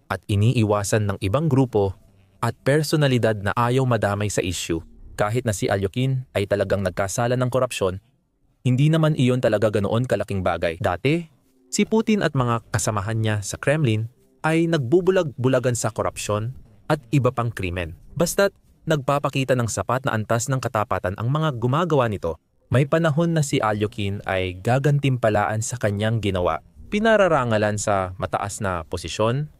at iniiwasan ng ibang grupo at personalidad na ayaw madamay sa issue. Kahit na si Alyoshin ay talagang nagkasala ng korupsyon, hindi naman iyon talaga ganoon kalaking bagay. Dati, si Putin at mga kasamahan niya sa Kremlin ay nagbubulag-bulagan sa korupsyon at iba pang krimen. Basta't nagpapakita ng sapat na antas ng katapatan ang mga gumagawa nito. May panahon na si Alyoshin ay gagantimpalaan sa kanyang ginawa. Pinararangalan sa mataas na posisyon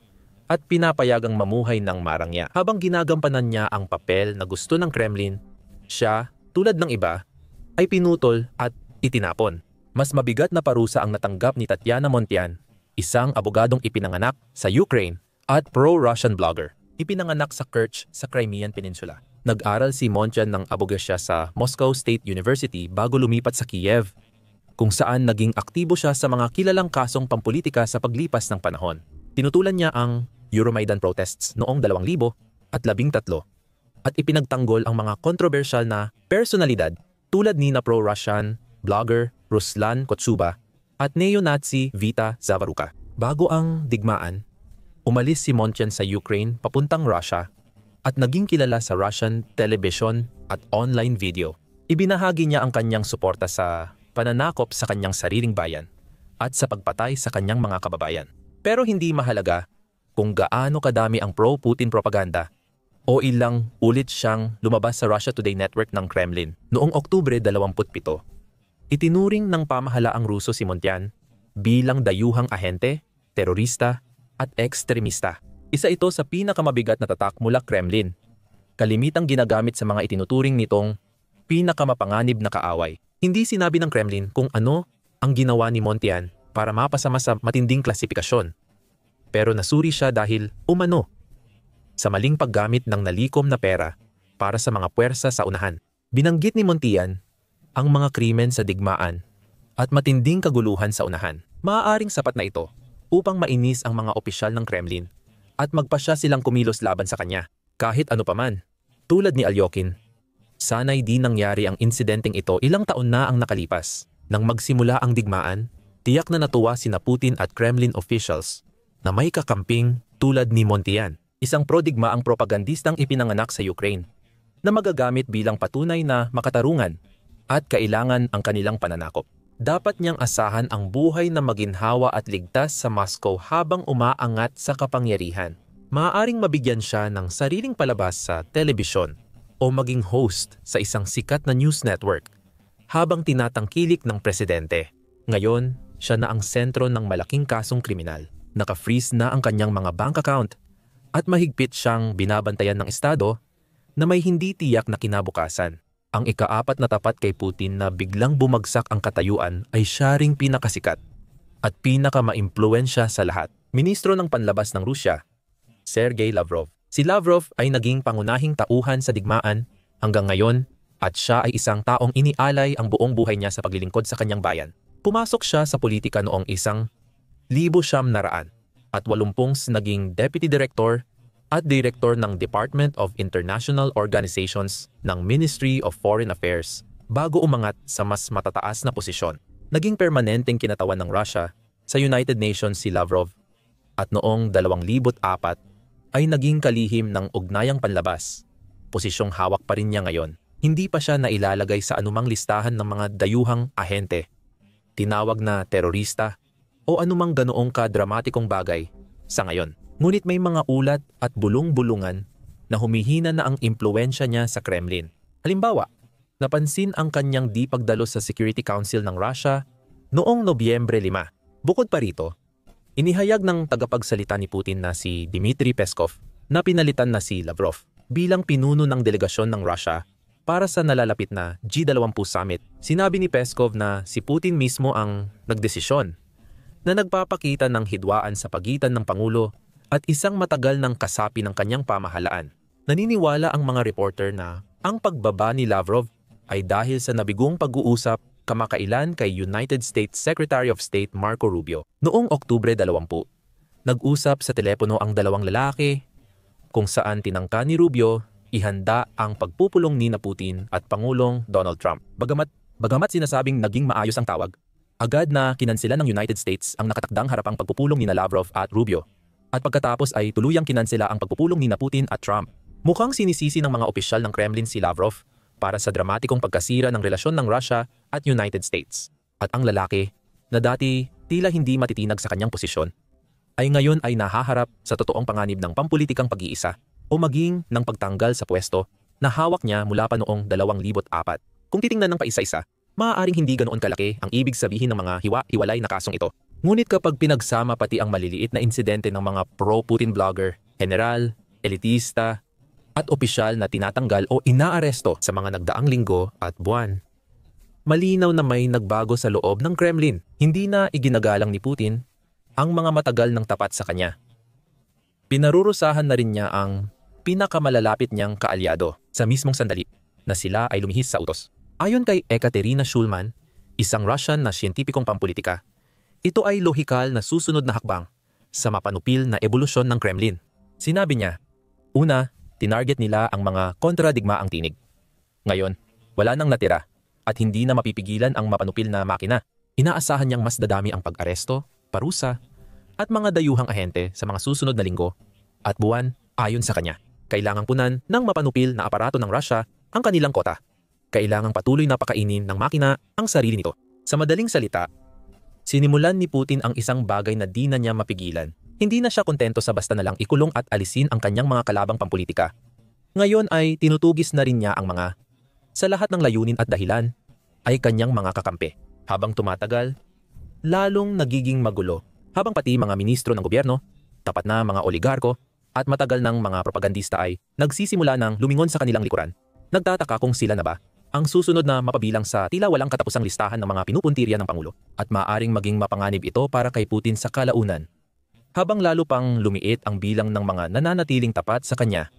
at pinapayagang mamuhay ng marangya. Habang ginagampanan niya ang papel na gusto ng Kremlin, siya, tulad ng iba, ay pinutol at itinapon. Mas mabigat na parusa ang natanggap ni Tatiana Montian, isang abogadong ipinanganak sa Ukraine at pro-Russian blogger. Ipinanganak sa Kerch sa Crimean Peninsula. Nag-aral si Montian ng abogasya sa Moscow State University bago lumipat sa Kiev, kung saan naging aktibo siya sa mga kilalang kasong pampolitika sa paglipas ng panahon. Tinutulan niya ang Euromaidan protests noong 2013 at ipinagtanggol ang mga kontrobersyal na personalidad tulad ni na pro-Russian blogger Ruslan Kotsuba at neo-Nazi Vita Zavaruka. Bago ang digmaan, umalis si Montian sa Ukraine papuntang Russia at naging kilala sa Russian television at online video. Ibinahagi niya ang kanyang suporta sa pananakop sa kanyang sariling bayan at sa pagpatay sa kanyang mga kababayan. Pero hindi mahalaga kung gaano kadami ang pro-Putin propaganda o ilang ulit siyang lumabas sa Russia Today network ng Kremlin noong Oktubre 27. Itinuring ng pamahalaang Ruso si Montian bilang dayuhang ahente, terorista at ekstremista. Isa ito sa pinakamabigat na tatak mula Kremlin. Kalimitang ginagamit sa mga itinuturing nitong pinakamapanganib na kaaway. Hindi sinabi ng Kremlin kung ano ang ginawa ni Montian para mapasama sa matinding klasifikasyon. Pero nasuri siya dahil umano sa maling paggamit ng nalikom na pera para sa mga puwersa sa unahan. Binanggit ni Montian ang mga krimen sa digmaan at matinding kaguluhan sa unahan. Maaaring sapat na ito upang mainis ang mga opisyal ng Kremlin at magpasya silang kumilos laban sa kanya. Kahit ano paman, tulad ni Alyokin, sana'y di nangyari ang insidenteng ito ilang taon na ang nakalipas. Nang magsimula ang digmaan, tiyak na natuwa sina Putin at Kremlin officials na may kakamping tulad ni Montian, isang pro-digmaang propagandistang ipinanganak sa Ukraine, na magagamit bilang patunay na makatarungan at kailangan ang kanilang pananakop. Dapat niyang asahan ang buhay na maginhawa at ligtas sa Moscow habang umaangat sa kapangyarihan. Maaaring mabigyan siya ng sariling palabas sa telebisyon o maging host sa isang sikat na news network habang tinatangkilik ng presidente. Ngayon, siya na ang sentro ng malaking kasong kriminal. Naka-freeze na ang kanyang mga bank account at mahigpit siyang binabantayan ng Estado na may hindi tiyak na kinabukasan. Ang ika-4 na tapat kay Putin na biglang bumagsak ang katayuan ay siya ring pinakasikat at pinaka-maimpluwensya sa lahat. Ministro ng Panlabas ng Rusya, Sergey Lavrov. Si Lavrov ay naging pangunahing tauhan sa digmaan hanggang ngayon at siya ay isang taong inialay ang buong buhay niya sa paglilingkod sa kanyang bayan. Pumasok siya sa politika noong 1980 at 80 naging Deputy Director at Director ng Department of International Organizations ng Ministry of Foreign Affairs bago umangat sa mas matataas na posisyon. Naging permanenteng kinatawan ng Russia sa United Nations si Lavrov at noong 2004 ay naging kalihim ng Ugnayang Panlabas. Posisyong hawak pa rin niya ngayon. Hindi pa siya nailalagay sa anumang listahan ng mga dayuhang ahente, tinawag na terorista o anumang ganoong kadramatikong bagay sa ngayon. Ngunit may mga ulat at bulong-bulungan na humihina na ang impluwensya niya sa Kremlin. Halimbawa, napansin ang kanyang di pagdalo sa Security Council ng Russia noong Nobyembre 5. Bukod pa rito, inihayag ng tagapagsalita ni Putin na si Dmitry Peskov na pinalitan na si Lavrov bilang pinuno ng delegasyon ng Russia para sa nalalapit na G20 Summit. Sinabi ni Peskov na si Putin mismo ang nagdesisyon na nagpapakita ng hidwaan sa pagitan ng Pangulo at isang matagal ng kasapi ng kanyang pamahalaan. Naniniwala ang mga reporter na ang pagbaba ni Lavrov ay dahil sa nabigong pag-uusap kamakailan kay United States Secretary of State Marco Rubio. Noong Oktubre 20, nag-usap sa telepono ang dalawang lalaki kung saan tinangka ni Rubio ihanda ang pagpupulong ni Putin at Pangulong Donald Trump. Bagamat sinasabing naging maayos ang tawag, agad na kinansela ng United States ang nakatakdang harapang pagpupulong ni Lavrov at Rubio. At pagkatapos ay tuluyang kinansela ang pagpupulong ni Putin at Trump. Mukhang sinisisi ng mga opisyal ng Kremlin si Lavrov para sa dramatikong pagkasira ng relasyon ng Russia at United States. At ang lalaki, na dati tila hindi matitinag sa kanyang posisyon, ay ngayon ay nahaharap sa totoong panganib ng pampulitikang pag-iisa o maging ng pagtanggal sa pwesto na hawak niya mula pa noong 2004. Kung titingnan ng paisa-isa, maaaring hindi ganoon kalaki ang ibig sabihin ng mga hiwa-hiwalay na kasong ito. Ngunit kapag pinagsama pati ang maliliit na insidente ng mga pro-Putin blogger, general, elitista, at opisyal na tinatanggal o inaaresto sa mga nagdaang linggo at buwan, malinaw na may nagbago sa loob ng Kremlin. Hindi na iginagalang ni Putin ang mga matagal ng tapat sa kanya. Pinarurusahan na rin niya ang pinakamalalapit niyang kaalyado sa mismong sandali na sila ay lumihis sa utos. Ayon kay Ekaterina Shulman, isang Russian na siyentipikong pampulitika, ito ay lohikal na susunod na hakbang sa mapanupil na ebolusyon ng Kremlin. Sinabi niya, una, tinarget nila ang mga kontradigmaang tinig. Ngayon, wala nang natira at hindi na mapipigilan ang mapanupil na makina. Inaasahan niyang mas dadami ang pag-aresto, parusa, at mga dayuhang ahente sa mga susunod na linggo at buwan ayon sa kanya. Kailangang punan ng mapanupil na aparato ng Russia ang kanilang kota. Kailangang patuloy na pakainin ng makina ang sarili nito. Sa madaling salita, sinimulan ni Putin ang isang bagay na di na niya mapigilan. Hindi na siya kontento sa basta na lang ikulong at alisin ang kanyang mga kalabang pampulitika. Ngayon ay tinutugis na rin niya ang mga sa lahat ng layunin at dahilan ay kanyang mga kakampi. Habang tumatagal, lalong nagiging magulo habang pati mga ministro ng gobyerno, tapat na mga oligarko at matagal ng mga propagandista ay nagsisimula ng lumingon sa kanilang likuran. Nagtataka kung sila na ba ang susunod na mapabilang sa tila walang katapusang listahan ng mga pinupuntirya ng Pangulo at maaaring maging mapanganib ito para kay Putin sa kalaunan. Habang lalo pang lumiit ang bilang ng mga nananatiling tapat sa kanya,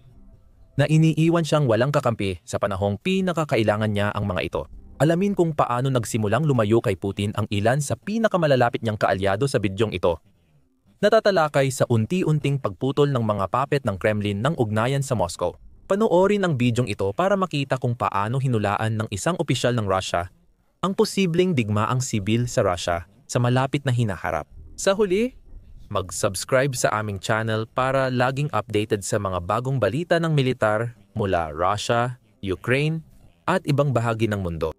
na iniiwan siyang walang kakampi sa panahong pinakakailangan niya ang mga ito. Alamin kung paano nagsimulang lumayo kay Putin ang ilan sa pinakamalalapit niyang kaalyado sa bidyong ito. Natatalakay sa unti-unting pagputol ng mga puppet ng Kremlin ng ugnayan sa Moscow. Panoorin ang bidyong ito para makita kung paano hinulaan ng isang opisyal ng Russia ang posibleng digmaang sibil sa Russia sa malapit na hinaharap. Sa huli, mag-subscribe sa aming channel para laging updated sa mga bagong balita ng militar mula Russia, Ukraine at ibang bahagi ng mundo.